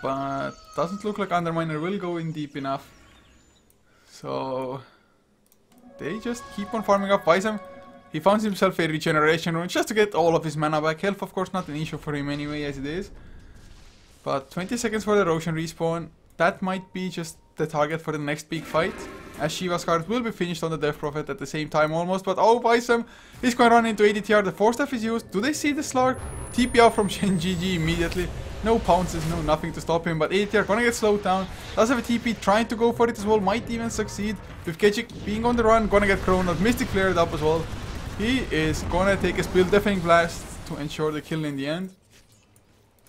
But doesn't look like Underminer will go in deep enough. So they just keep on farming up. Visem, he found himself a regeneration rune just to get all of his mana back. Health, of course, not an issue for him anyway, as it is. But 20 seconds for the Roshan respawn. That might be just the target for the next big fight, as Shiva's card will be finished on the Death Prophet at the same time almost. But oh, Visem, he's going to run into ADTR. The Force Staff is used. Do they see the Slark? TP out from Shen GG immediately. No pounces, no nothing to stop him, but ADTR gonna get slowed down. Does have a TP, trying to go for it as well, might even succeed. With Kechik being on the run, gonna get Chrono, Mystic flared up as well. He is gonna take a Spill Deafening Blast to ensure the kill in the end.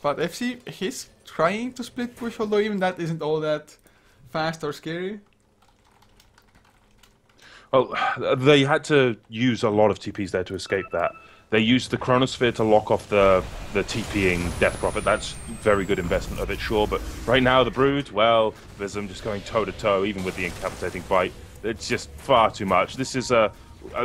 But FC, he's trying to split push, although even that isn't all that fast or scary. Well, they had to use a lot of TPs there to escape that. They used the Chronosphere to lock off the TPing Death Prophet. That's very good investment of it, sure. But right now, the Brood, well, Vism just going toe-to-toe, even with the incapacitating bite. It's just far too much. This is a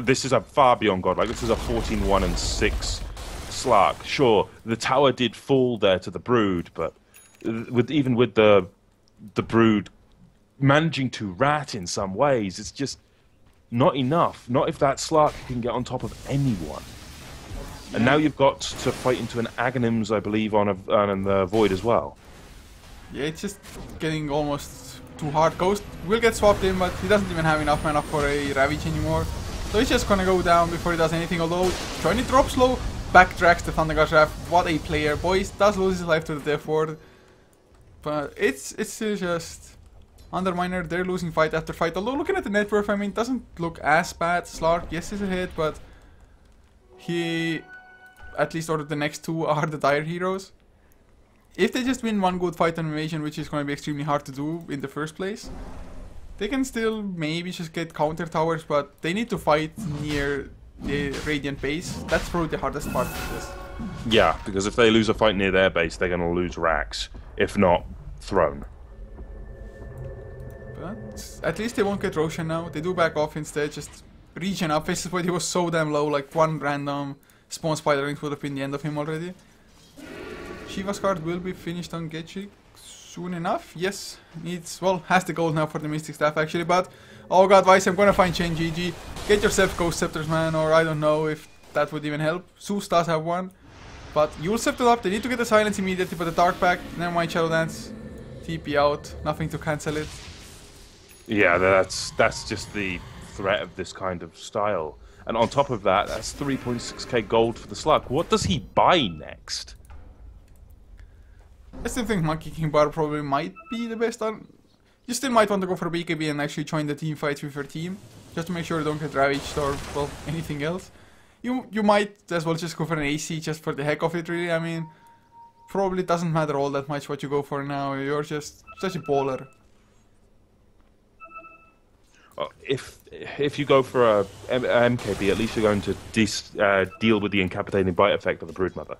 this is a far beyond godlike. This is a 14-1 and 6 Slark. Sure, the tower did fall there to the Brood, but even with the Brood managing to rat in some ways, it's just not enough. Not if that Slark can get on top of anyone. And now you've got to fight into an Aghanims, I believe, on the Void as well. Yeah, it's just getting almost too hard. Ghost will get swapped in, but he doesn't even have enough mana for a Ravage anymore. So he's just gonna go down before he does anything, although Johnny drops low, backtracks the Thunder God Shaft. What a player. Boys does lose his life to the Death Ward. But it's still just Underminer, they're losing fight after fight. Although looking at the net worth, I mean, it doesn't look as bad. Slark, yes, he's ahead, but he at least ordered the next two are the dire heroes. If they just win one good fight on Invasion, which is going to be extremely hard to do in the first place, they can still maybe just get counter towers, but they need to fight near the Radiant base. That's probably the hardest part of this. Yeah, because if they lose a fight near their base, they're going to lose racks, if not throne. But at least they won't get Roshan now. They do back off instead, just regen up. This is why he was so damn low, like one random spawn spider rings would have been the end of him already. Shiva's card will be finished on Getchik soon enough. Yes, needs, well, has the gold now for the Mystic Staff actually, but oh god, Vice, I'm gonna find Chain GG. Get yourself Ghost Scepters, man, or I don't know if that would even help. Zeus does have one, but you'll set it up. They need to get the silence immediately, but the Dark Pact, never mind Shadow Dance, TP out, nothing to cancel it. Yeah, that's just the threat of this kind of style. And on top of that, that's 3.6k gold for the Slug. What does he buy next? I still think Monkey King Bar probably might be the best. You still might want to go for BKB and actually join the team fights with your team, just to make sure you don't get ravaged or, well, anything else. You might as well just go for an AC just for the heck of it, really. I mean, probably doesn't matter all that much what you go for now. You're just such a baller. If you go for a MKB, at least you're going to deal with the incapacitating bite effect of the Broodmother.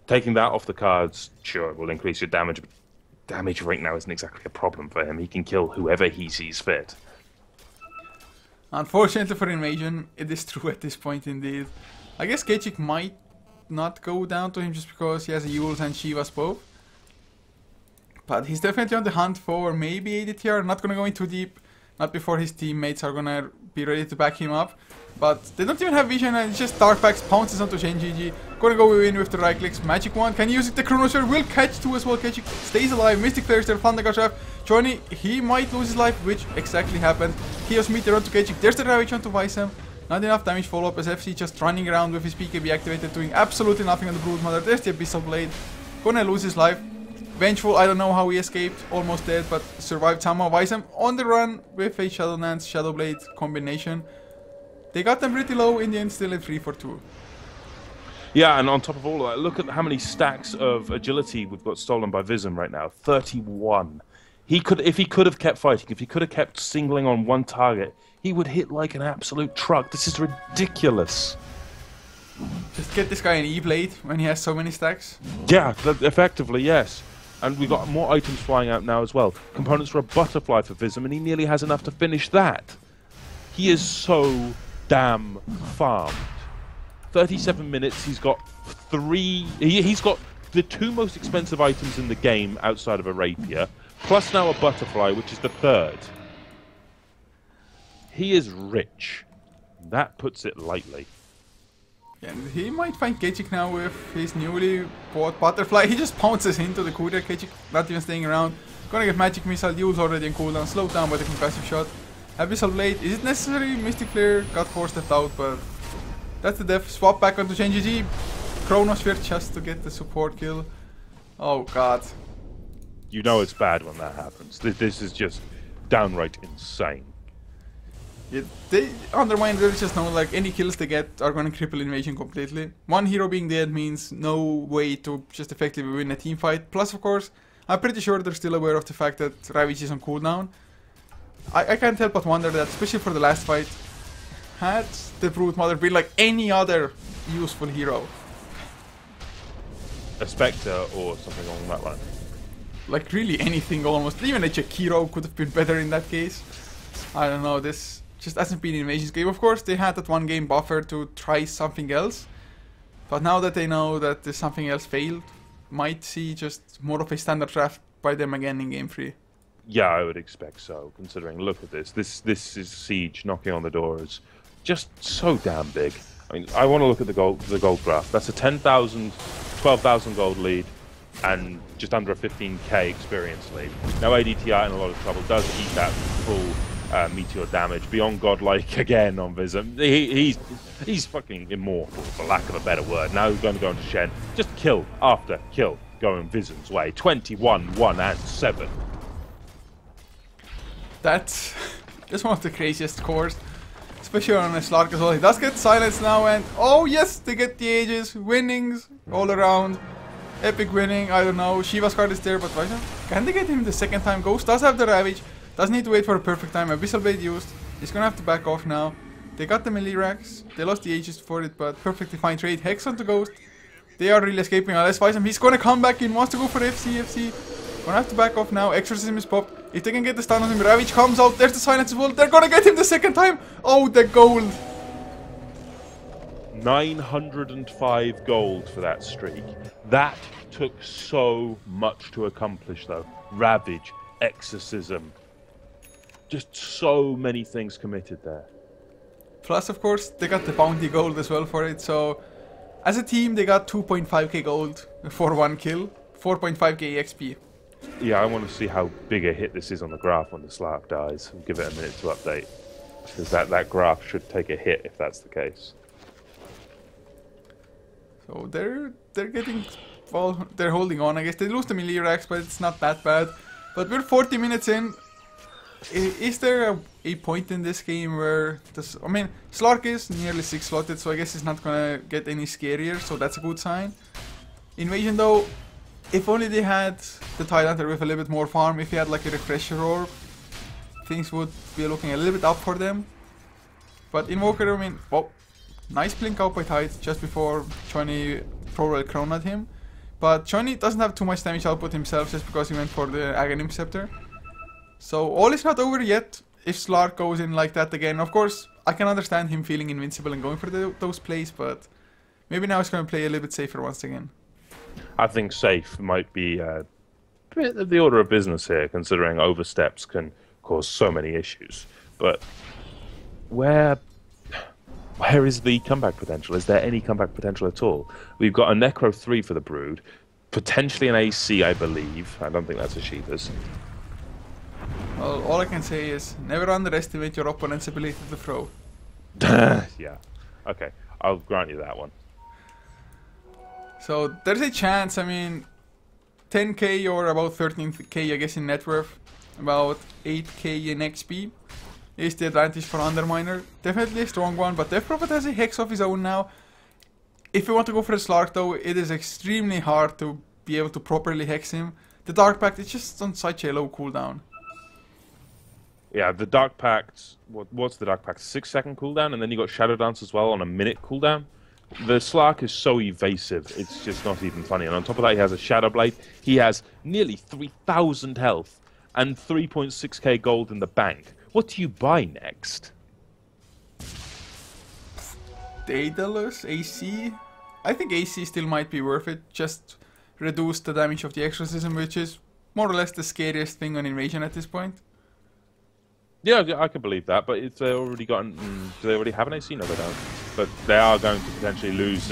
Taking that off the cards, sure, will increase your damage, but damage right now isn't exactly a problem for him. He can kill whoever he sees fit. Unfortunately for Invasion, it is true at this point indeed. I guess Ketchik might not go down to him just because he has a Yules and Shivas both. But he's definitely on the hunt for maybe ADTR, not gonna go in too deep. Not before his teammates are gonna be ready to back him up. But they don't even have vision, and it's just Dark Packs pounces onto Shen GG. Gonna go in with the right clicks. Magic Wand, can you use it? The Chronosphere will catch two as well. Ketchik stays alive. Mystic Flares there. Thunder God Shaft. Johnny, he might lose his life, which exactly happened. Chaos Meteor onto Ketchik. There's the Ravage onto Visem. Not enough damage follow up as FC just running around with his PKB activated, doing absolutely nothing on the Broodmother. There's the Abyssal Blade. Gonna lose his life. Vengeful, I don't know how he escaped, almost dead, but survived somehow. Visem on the run with a Shadow Dance, Shadow Blade combination. They got them pretty low in the end, still at 3 for 2. Yeah, and on top of all of that, look at how many stacks of agility we've got stolen by Vism right now. 31. If he could have kept fighting, if he could have kept singling on one target, he would hit like an absolute truck. This is ridiculous. Just get this guy an E-Blade when he has so many stacks. Yeah, effectively, yes. And we've got more items flying out now as well. Components for a butterfly for Vism, and he nearly has enough to finish that. He is so damn farmed. 37 minutes, he's got he's got the two most expensive items in the game outside of a rapier, plus now a butterfly, which is the third. He is rich. That puts it lightly. And he might find Ketchik now with his newly bought butterfly. He just pounces into the courier. Ketchik not even staying around. Gonna get Magic Missile, Yules already in cooldown, slowed down by the concussive shot. Abyssal Blade, is it necessary? Mystic Flare got forced out, but that's the death. Swap back onto Chain GG. Chronosphere just to get the support kill. Oh god. You know it's bad when that happens. This is just downright insane. Yeah, they Underminer, they just know like any kills they get are gonna cripple Invasion completely. One hero being dead means no way to just effectively win a team fight. Plus, of course, I'm pretty sure they're still aware of the fact that Ravage is on cooldown. I can't help but wonder that, especially for the last fight, had the Broodmother been like any other useful hero. A Spectre or something along that line. Like really anything almost. Even a Jakiro could have been better in that case. I don't know, this just hasn't been Invasion's game. Of course, they had that one game buffer to try something else. But now that they know that there's something else failed, might see just more of a standard draft by them again in Game 3. Yeah, I would expect so, considering, look at this. This is Siege knocking on the door is just so damn big. I mean, I want to look at the gold graph. That's a 10,000, 12,000 gold lead, and just under a 15k experience lead. Now ADTI in a lot of trouble, does eat that full meteor damage. Beyond godlike again on Vism. He's fucking immortal, for lack of a better word. Now he's going to go into Shen. Just kill after kill going Vism's way. 21, 1 and 7. That's just one of the craziest cores. Especially on a Slark as well. He does get silenced now, and oh yes, they get the ages, winnings all around. Epic winning, I don't know. Shiva's card is there, but right now, can they get him the second time? Ghost does have the Ravage, does need to wait for a perfect time. Abyssal Blade used. He's gonna have to back off now. They got the melee racks, they lost the ages for it, but perfectly fine trade. Hex onto Ghost. They are really escaping. Let's fight him. He's gonna come back in, wants to go for FC. Gonna have to back off now. Exorcism is popped. If they can get the stun on him, Ravage comes out. There's the silence as well. They're gonna get him the second time. Oh, the gold. 905 gold for that streak. That took so much to accomplish, though. Ravage, Exorcism. Just so many things committed there. Plus, of course, they got the bounty gold as well for it. So, as a team, they got 2.5k gold for one kill. 4.5k XP. Yeah, I want to see how big a hit this is on the graph when the Slark dies. I'll give it a minute to update. Because that graph should take a hit if that's the case. So they're getting, well, they're holding on. I guess they lose the melee racks, but it's not that bad. But we're 40 minutes in. Is there a point in this game where this? I mean, Slark is nearly 6 slotted, so I guess it's not gonna get any scarier. So that's a good sign. Invasion though. If only they had the Tidehunter with a little bit more farm, if he had like a refresher orb, things would be looking a little bit up for them. But Invoker, I mean, oh, nice blink out by Tide just before Johnny pro Crown at him. But Johnny doesn't have too much damage output himself just because he went for the Aghanim Scepter. So all is not over yet if Slark goes in like that again. Of course, I can understand him feeling invincible and going for those plays, but maybe now he's going to play a little bit safer once again. I think safe might be the order of business here, considering oversteps can cause so many issues. But where is the comeback potential? Is there any comeback potential at all? We've got a Necro 3 for the Brood, potentially an AC, I believe. I don't think that's a Shiva's. Well, all I can say is never underestimate your opponent's ability to throw. Yeah, okay, I'll grant you that one. So there's a chance, I mean, 10k or about 13k I guess in net worth, about 8k in XP is the advantage for Underminer. Definitely a strong one, but Death Prophet has a Hex of his own now. If you want to go for a Slark though, it is extremely hard to be able to properly Hex him. The Dark Pact is just on such a low cooldown. Yeah, the Dark Pact, what's the Dark Pact? 6-second cooldown, and then you got Shadow Dance as well on a minute cooldown. The Slark is so evasive, it's just not even funny. And on top of that, he has a Shadow Blade. He has nearly 3,000 health and 3.6k gold in the bank. What do you buy next? Daedalus, AC? I think AC still might be worth it. Just reduce the damage of the Exorcism, which is more or less the scariest thing on Invasion at this point. Yeah, I can believe that, but it's already gotten. Do they already have an AC? No, they don't. But they are going to potentially lose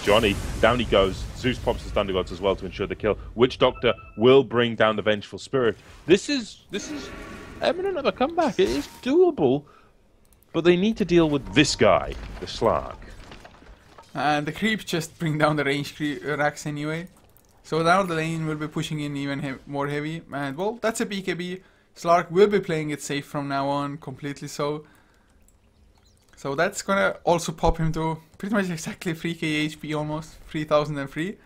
Johnny. Down he goes. Zeus pops his Thunder Gods as well to ensure the kill. Witch Doctor will bring down the Vengeful Spirit. This is eminent of a comeback. It is doable, but they need to deal with this guy, the Slark. And the creeps just bring down the range racks anyway. So now the lane will be pushing in even more heavy. And well, that's a BKB. Slark will be playing it safe from now on, completely so. So that's gonna also pop him to pretty much exactly 3k HP almost, 3003.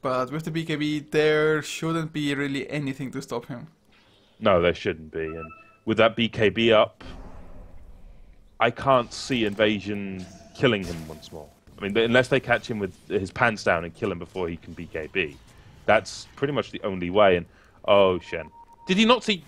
But with the BKB, there shouldn't be really anything to stop him. No, there shouldn't be. And with that BKB up, I can't see Invasion killing him once more. I mean, unless they catch him with his pants down and kill him before he can BKB. That's pretty much the only way. And oh, Shen. Did he not see...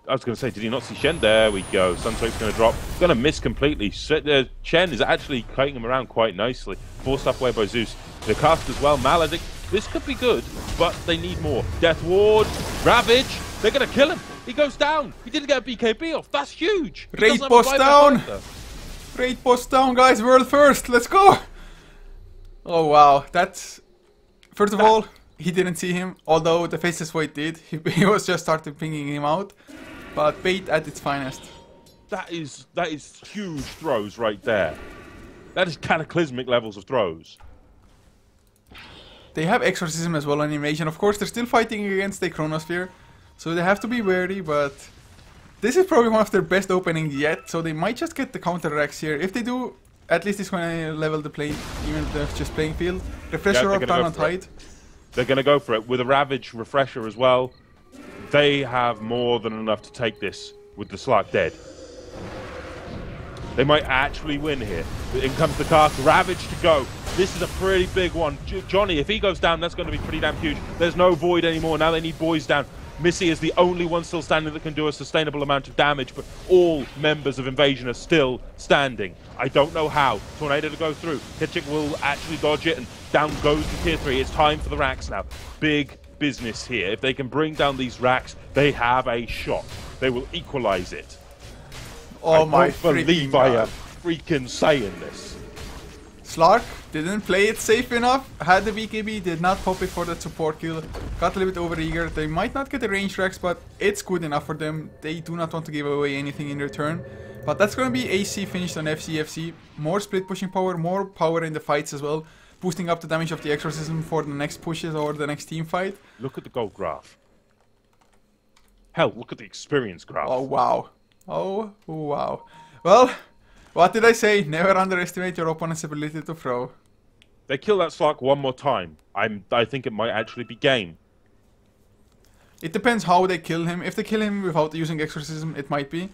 I was going to say, did he not see Shen? There we go. Sunsoak's going to drop. Going to miss completely. Shen is actually kiting him around quite nicely. Forced up away by Zeus. The cast as well. Maledict. This could be good, but they need more. Death Ward. Ravage. They're going to kill him. He goes down. He didn't get a BKB off. That's huge. Raid boss down. Raid boss down, guys. World first. Let's go. Oh, wow. That's... First of all, he didn't see him, although the Faceless Void did. He was just started pinging him out. But bait at its finest. That is huge throws right there. That is cataclysmic levels of throws. They have Exorcism as well on Invasion. Of course, they're still fighting against the Chronosphere, so they have to be wary, but this is probably one of their best openings yet, so they might just get the counter Rex here. If they do, at least it's going to level the play, even if they're just playing field. Refresher up down on Tide. They're going to go for it with a Ravage Refresher as well. They have more than enough to take this with the Slark dead. They might actually win here. In comes the cast, Ravage to go. This is a pretty big one. Johnny, if he goes down, that's going to be pretty damn huge. There's no Void anymore. Now they need boys down. Missy is the only one still standing that can do a sustainable amount of damage, but all members of Invasion are still standing. I don't know how. Tornado to go through. Hitchik will actually dodge it, and down goes the tier 3. It's time for the racks now. Big business here. If they can bring down these racks, they have a shot. They will equalize it. Oh my believe I am freaking saying this. Slark didn't play it safe enough, had the BKB, did not pop it for that support kill, got a little bit overeager. They might not get the range racks, but it's good enough for them. They do not want to give away anything in return. But that's going to be AC finished on FC. More split pushing power, more power in the fights as well, boosting up the damage of the Exorcism for the next pushes or the next team fight. Look at the gold graph. Hell, look at the experience graph. Oh wow. Oh wow. Well, what did I say? Never underestimate your opponent's ability to throw. They kill that Slark one more time. I think it might actually be game. It depends how they kill him. If they kill him without using Exorcism, it might be.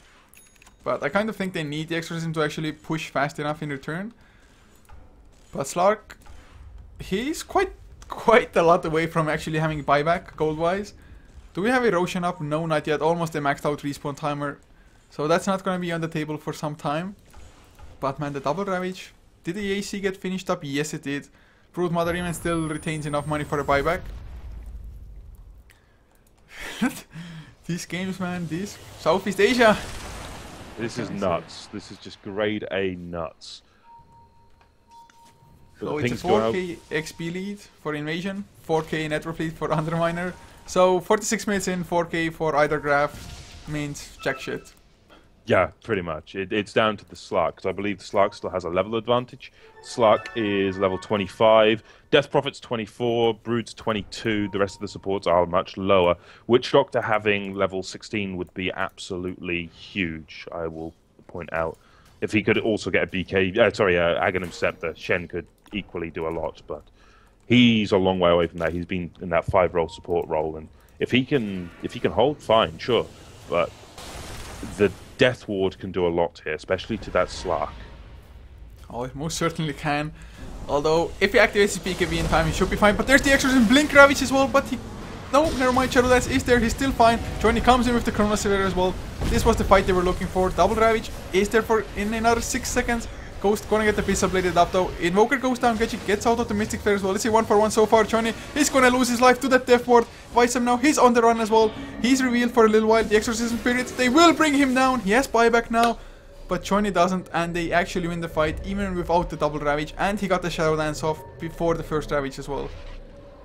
But I kind of think they need the Exorcism to actually push fast enough in return. But Slark, he's quite a lot away from actually having buyback gold-wise. Do we have erosion up? No, not yet. Almost a maxed out respawn timer. So that's not going to be on the table for some time. But man, the double Ravage. Did the AC get finished up? Yes, it did. Broodmother even still retains enough money for a buyback. These games, man. These Southeast Asia. This is nuts. This is just grade A nuts. So it's a 4k XP lead for Invasion. 4k network lead for Underminer. So 46 minutes in, 4k for either graph means jack shit. Yeah, pretty much. It's down to the Slark, because I believe the Slark still has a level advantage. Slark is level 25, Death Prophet's 24, Brood's 22, the rest of the supports are much lower. Witch Doctor having level 16 would be absolutely huge, I will point out. If he could also get a Aghanim Scepter, Shen could equally do a lot, but he's a long way away from that. He's been in that 5-role support role, and if he can hold, fine, sure. But the Death Ward can do a lot here, especially to that Slark. Oh, it most certainly can. Although, if he activates his BKB in time, he should be fine. But there's the Exorcism Blink Ravage as well, but he... No, never mind, Shadow Dance is there, he's still fine. Johnny comes in with the Chronosphere as well. This was the fight they were looking for. Double Ravage is there for in another 6 seconds. Ghost gonna get the Pistol Bladed up though. Invoker goes down, gets out of the Mystic Flare as well. Let's see, 1-for-1 so far. Johnny is gonna lose his life to that Death Ward. Visum now, he's on the run as well. He's revealed for a little while. The Exorcism Spirits, they will bring him down. He has buyback now, but Johnny doesn't, and they actually win the fight even without the double Ravage. And he got the Shadow Dance off before the first Ravage as well.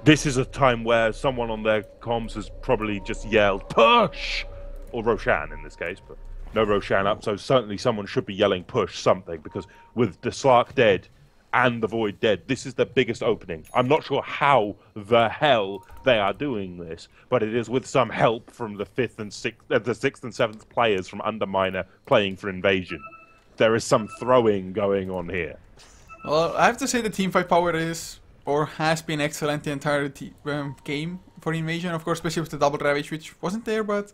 This is a time where someone on their comms has probably just yelled, "Push!" Or Roshan in this case, but no Roshan up, so certainly someone should be yelling push something, because with the Slark dead and the Void dead, this is the biggest opening. I'm not sure how the hell they are doing this, but it is with some help from the 6th and 7th players from Underminer playing for Invasion. There is some throwing going on here. Well, I have to say the teamfight power is, or has been, excellent the entire game for Invasion, of course, especially with the double Ravage, which wasn't there, but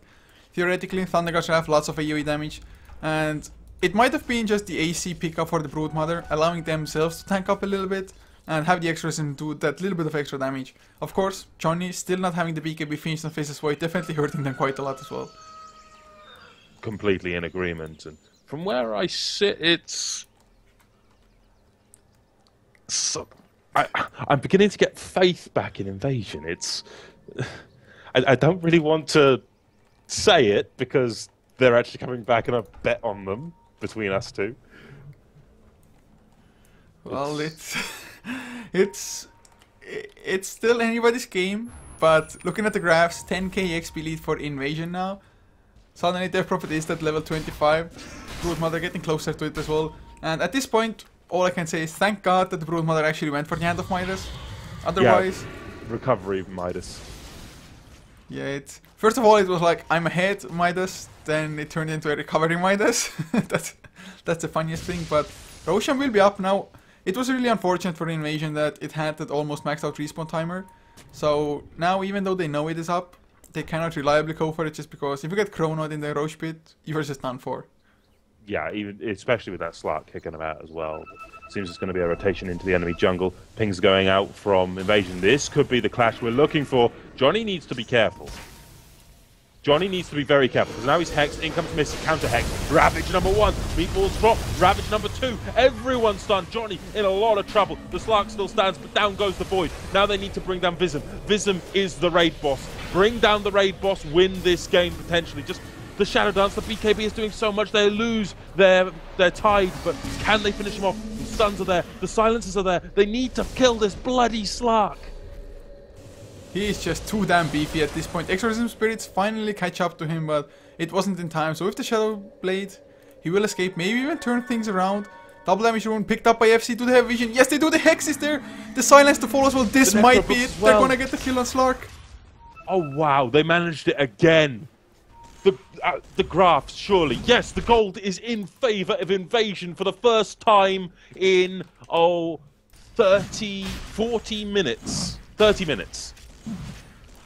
theoretically, Thunder Gush have lots of AoE damage, and it might have been just the AC pickup for the Broodmother, allowing themselves to tank up a little bit and have the Exorcism do that little bit of extra damage. Of course, Johnny still not having the BKB finished on Faceless Void, definitely hurting them quite a lot as well. completely in agreement. And from where I sit, it's... So, I'm beginning to get faith back in Invasion. It's... I don't really want to say it because they're actually coming back and I've bet on them between us two. Well, it's still anybody's game, but looking at the graphs, 10k XP lead for Invasion now. Suddenly Death Prophet is at level 25. Broodmother getting closer to it as well. And at this point, all I can say is thank God that the Broodmother actually went for the Hand of Midas. Otherwise... Yeah, recovery Midas. Yeah, it's... First of all, it was like, I'm ahead Midas, then it turned into a recovery Midas. that's the funniest thing, but Roshan will be up now. It was really unfortunate for Invasion that it had that almost maxed out respawn timer. So now, even though they know it is up, they cannot reliably go for it just because if you get chronoed in the Roche pit, you're just done for. Yeah, even especially with that Slark kicking them out as well. Seems it's going to be a rotation into the enemy jungle. Pings going out from Invasion. This could be the clash we're looking for. Johnny needs to be careful. Johnny needs to be very careful, because now he's hexed, in comes Missy, counter hex, Ravage number 1, Meatballs drop, Ravage number 2, everyone's stunned, Johnny in a lot of trouble, the Slark still stands, but down goes the Void, now they need to bring down Vism, Vism is the raid boss, bring down the raid boss, win this game potentially, just the Shadow Dance, the BKB is doing so much, they lose their tide, but can they finish him off? The stuns are there, the silences are there, they need to kill this bloody Slark. He is just too damn beefy at this point. Exorcism Spirits finally catch up to him, but it wasn't in time. So with the Shadow Blade, he will escape, maybe even turn things around. Double damage rune picked up by FC. Do they have vision? Yes, they do. The Hex is there. The silence to fall as well. This might be it. They're gonna get the kill on Slark. Oh wow, they managed it again. The graphs, surely. Yes, the gold is in favor of Invasion for the first time in, 40 minutes. 30 minutes.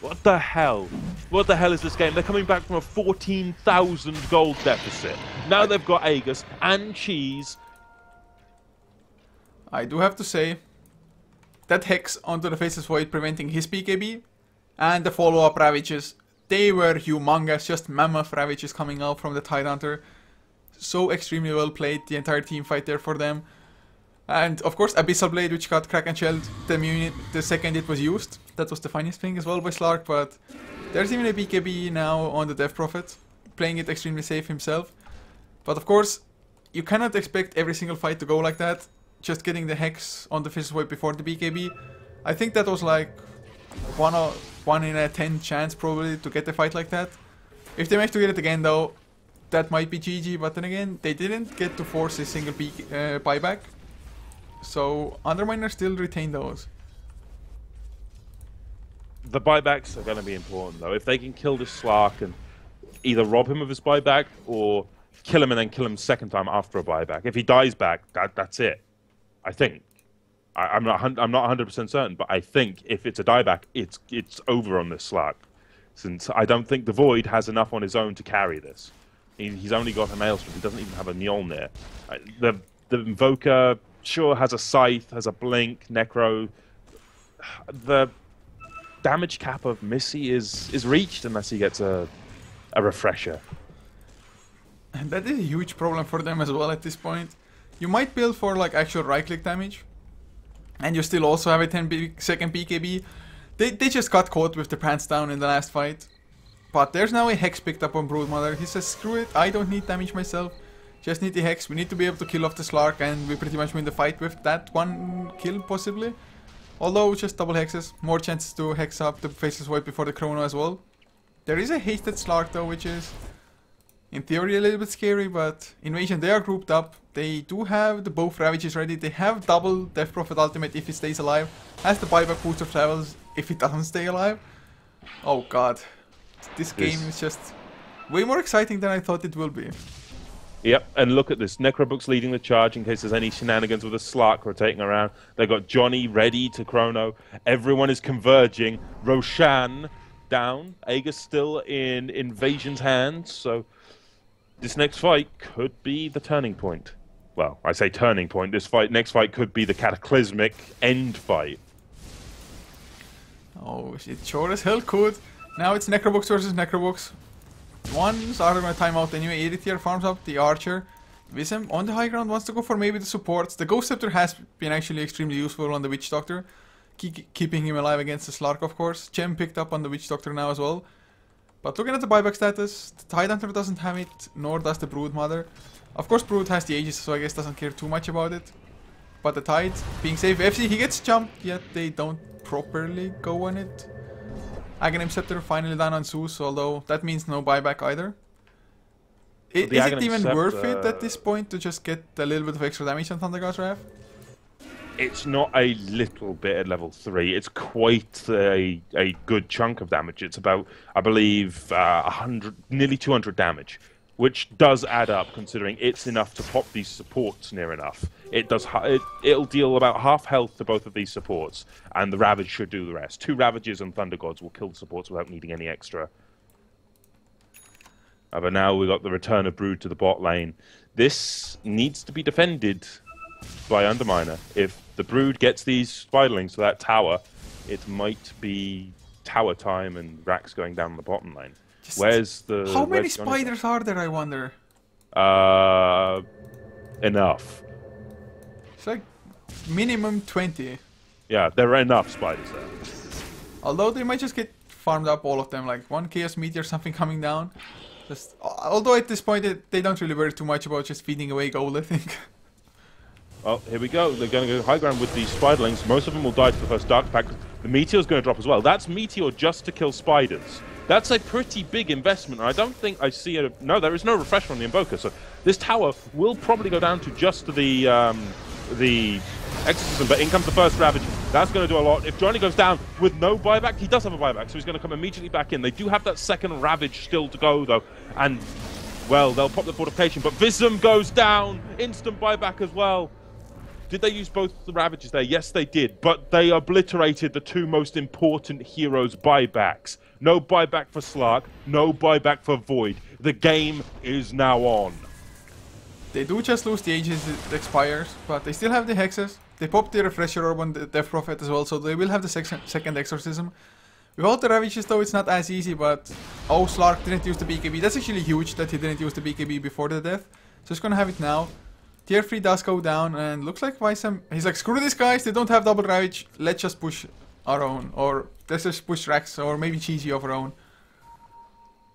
What the hell? What the hell is this game? They're coming back from a 14,000 gold deficit. Now they've got Aegis and Cheese. I do have to say, that Hex onto the Faceless Void preventing his BKB and the follow-up Ravages, they were humongous, just mammoth Ravages coming out from the Tidehunter. So extremely well played, the entire team fight there for them. And of course Abyssal Blade, which got Kraken Shelled the second it was used. That was the funniest thing as well by Slark, but there's even a BKB now on the Death Prophet, playing it extremely safe himself. But of course, you cannot expect every single fight to go like that. Just getting the Hex on the Faceless Void before the BKB. I think that was like 1 in a 10 chance probably to get a fight like that. If they manage to get it again though, that might be GG, but then again, they didn't get to force a single buyback. So Underminer still retain those. The buybacks are going to be important though. If they can kill this Slark and either rob him of his buyback or kill him and then kill him second time after a buyback. If he dies back, that's it. I think. I'm not 100% certain, but I think if it's a dieback, it's over on this Slark. Since I don't think the Void has enough on his own to carry this. He's only got a Maelstrom. He doesn't even have a Mjolnir. The Invoker sure has a Scythe, has a Blink, Necro. The damage cap of Missy is reached unless he gets a refresher. And that is a huge problem for them as well at this point. You might build for like actual right-click damage, and you still also have a 10-second BKB. They just got caught with their pants down in the last fight. But there's now a Hex picked up on Broodmother. He says, screw it, I don't need damage myself. Just need the Hex. We need to be able to kill off the Slark, and we pretty much win the fight with that one kill, possibly. Although, just double Hexes. More chances to Hex up the Faceless Void before the Chrono as well. There is a hasted Slark though, which is, in theory, a little bit scary, but Invasion, they are grouped up. They do have the both Ravages ready. They have double Death Prophet ultimate if he stays alive. Has the buyback boost of travels if he doesn't stay alive. Oh god. This game is just way more exciting than I thought it will be. Yep, and look at this. Necrobook's leading the charge in case there's any shenanigans with a Slark rotating around. They've got Johnny ready to chrono. Everyone is converging. Roshan down. Aegis still in Invasion's hands, so this next fight could be the turning point. Well, I say turning point. This next fight could be the cataclysmic end fight. Oh, it sure as hell could. Now it's Necrobooks versus Necrobooks. One's out of my timeout anyway. 80 tier farms up the Archer. Vism on the high ground wants to go for maybe the supports. The Ghost Scepter has been actually extremely useful on the Witch Doctor, keeping him alive against the Slark, of course. Gem picked up on the Witch Doctor now as well. But looking at the buyback status, the Tidehunter doesn't have it, nor does the Brood Mother. Of course, Brood has the Aegis, so I guess doesn't care too much about it. But the Tide, being safe, FC, he gets jumped, yet they don't properly go on it. Aghanim Scepter finally done on Zeus, although that means no buyback either. Is it even worth it at this point to just get a little bit of extra damage on Thunder God's Wrath? It's not a little bit at level 3. It's quite a good chunk of damage. It's about, I believe, 100, nearly 200 damage, which does add up considering it's enough to pop these supports near enough. It'll deal about half health to both of these supports, and the Ravage should do the rest. 2 Ravages and Thunder Gods will kill the supports without needing any extra. But now we've got the return of Brood to the bot lane. This needs to be defended by Underminer. If the Brood gets these Spiderlings to that tower, it might be tower time and Rax going down the bottom lane. Where's the... How many spiders are there, I wonder? Enough. It's like minimum 20. Yeah, there are enough spiders there. Although they might just get farmed up, all of them, like one Chaos Meteor, something coming down. Although at this point they don't really worry too much about just feeding away gold, I think. Well, here we go. They're going to go high ground with these Spiderlings. Most of them will die to the first Dark Pack. The Meteor's going to drop as well. That's Meteor just to kill spiders. That's a pretty big investment. I don't think I see a... No, there is no refresher on the Invoker. So this tower will probably go down to just the Exorcism. But in comes the first Ravage. That's going to do a lot. If Johnny goes down with no buyback, he does have a buyback. So he's going to come immediately back in. They do have that second Ravage still to go, though. And, well, they'll pop the fortification. But Vism goes down. Instant buyback as well. Did they use both the Ravages there? Yes, they did. But they obliterated the 2 most important heroes' buybacks. No buyback for Slark, no buyback for Void. The game is now on. They do just lose the Aegis, it expires, but they still have the Hexes. They pop the Refresher Orb on the Death Prophet as well, so they will have the second Exorcism. Without the Ravages though, it's not as easy, but... Oh, Slark didn't use the BKB. That's actually huge that he didn't use the BKB before the death. So he's gonna have it now. Tier 3 does go down, and looks like Visam... He's like, screw these guys, they don't have double Ravage, let's just push our own. Or let's just push Rax, or maybe Chi-Chi of our own.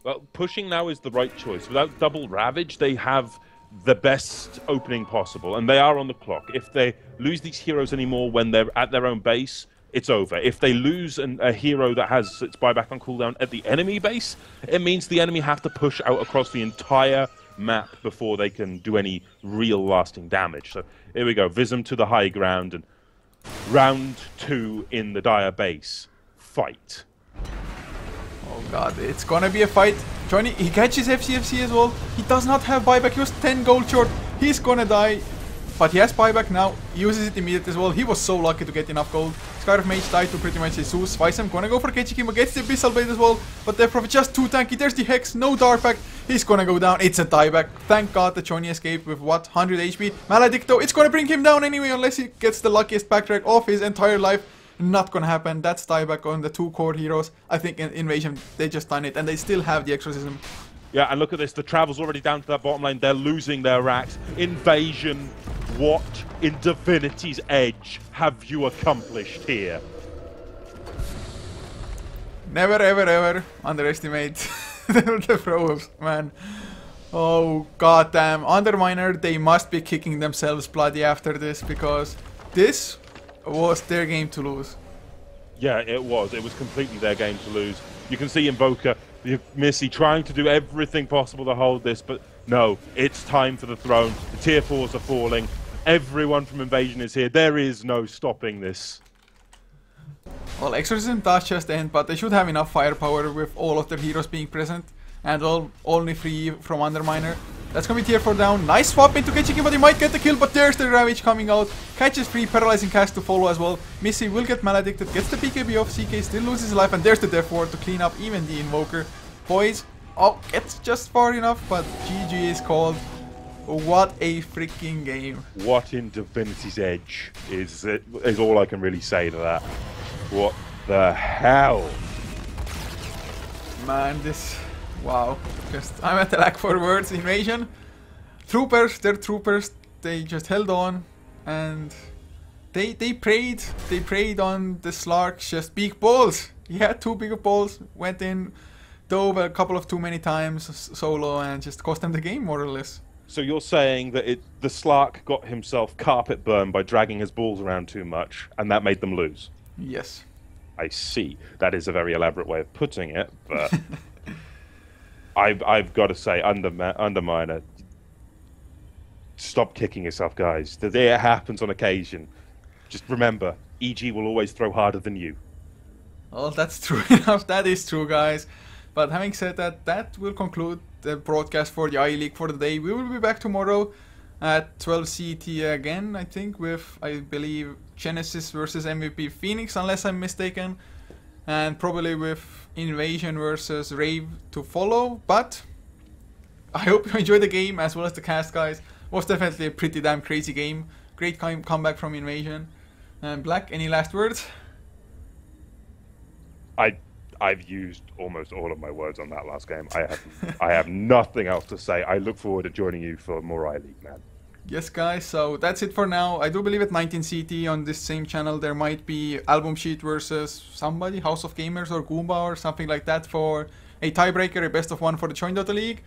Well, pushing now is the right choice. Without double Ravage, they have the best opening possible, and they are on the clock. If they lose these heroes anymore when they're at their own base, it's over. If they lose a hero that has its buyback on cooldown at the enemy base, it means the enemy have to push out across the entire map before they can do any real lasting damage. So here we go, Vism to the high ground, and round 2 in the Dire base. Fight. Oh god, it's gonna be a fight. Johnny, he catches FCFC as well. He does not have buyback, he was 10 gold short. He's gonna die. But he has buyback now, he uses it immediately as well. He was so lucky to get enough gold. Scar of Mage died to pretty much a Zeus. Visam gonna go for Kechikimo, gets the Abyssal Blade as well. But Death Prophet just too tanky. There's the Hex, no Dark Pack. He's gonna go down. It's a dieback. Thank god that Johnny escaped with what, 100 HP. Maledicto, it's gonna bring him down anyway unless he gets the luckiest backtrack of his entire life. Not gonna happen. That's dieback on the 2 core heroes. I think in Invasion they just done it, and they still have the Exorcism. Yeah, and look at this. The Travel's already down to that bottom lane. They're losing their racks. Invasion, what in Divinity's Edge have you accomplished here? Never, ever, ever underestimate the probes, man. Oh, goddamn. Underminer, they must be kicking themselves bloody after this, because this was their game to lose. Yeah, it was. It was completely their game to lose. You can see Invoker, Missy trying to do everything possible to hold this, but no, it's time for the throne. The tier 4s are falling. Everyone from Invasion is here. There is no stopping this. Well, Exorcism does just end, but they should have enough firepower with all of their heroes being present, and only 3 from Underminer. That's gonna be tier 4 down. Nice swap into Kechiki, but he might get the kill, but there's the Ravage coming out. Catches free, paralyzing cast to follow as well. Missy will get maledicted, gets the BKB off, CK still loses his life, and there's the Death Ward to clean up even the Invoker. Boys, oh, it's just far enough, but GG is called. What a freaking game. What in Divinity's Edge is all I can really say to that. What the hell? Man, this Wow. Just, I'm at the lack for words. Invasion. Troopers, they're troopers. They just held on. And they preyed. They preyed on the Slark's just big balls. He had 2 big balls. Went in, dove a couple of too many times solo and just cost them the game, more or less. So you're saying that the Slark got himself carpet burned by dragging his balls around too much, and that made them lose? Yes. I see. That is a very elaborate way of putting it, but I've got to say, Underminer, stop kicking yourself, guys. It happens on occasion. Just remember, EG will always throw harder than you. Well, that's true enough. That is true, guys. But having said that, that will conclude the broadcast for the I-League for the day. We will be back tomorrow at 12 CT again, I think, with, I believe, Genesis versus MVP Phoenix, unless I'm mistaken. And probably with Invasion versus Rave to follow. But I hope you enjoyed the game as well as the cast, guys. It was definitely a pretty damn crazy game. Great comeback from Invasion. And Black, any last words? I've used almost all of my words on that last game. I have nothing else to say. I look forward to joining you for more I-League, man. Yes, guys, so that's it for now. I do believe at 19 CT on this same channel there might be Album Sheet versus somebody, House of Gamers or Goomba or something like that for a tiebreaker, a best of 1 for the Join Dota League.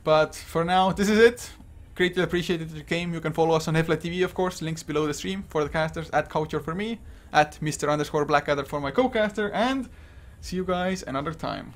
But for now, this is it. Greatly appreciated that you came. You can follow us on HeflaTV, of course, links below the stream for the casters, at Coucher for me, at Mr_Blackadder for my co-caster, and see you guys another time.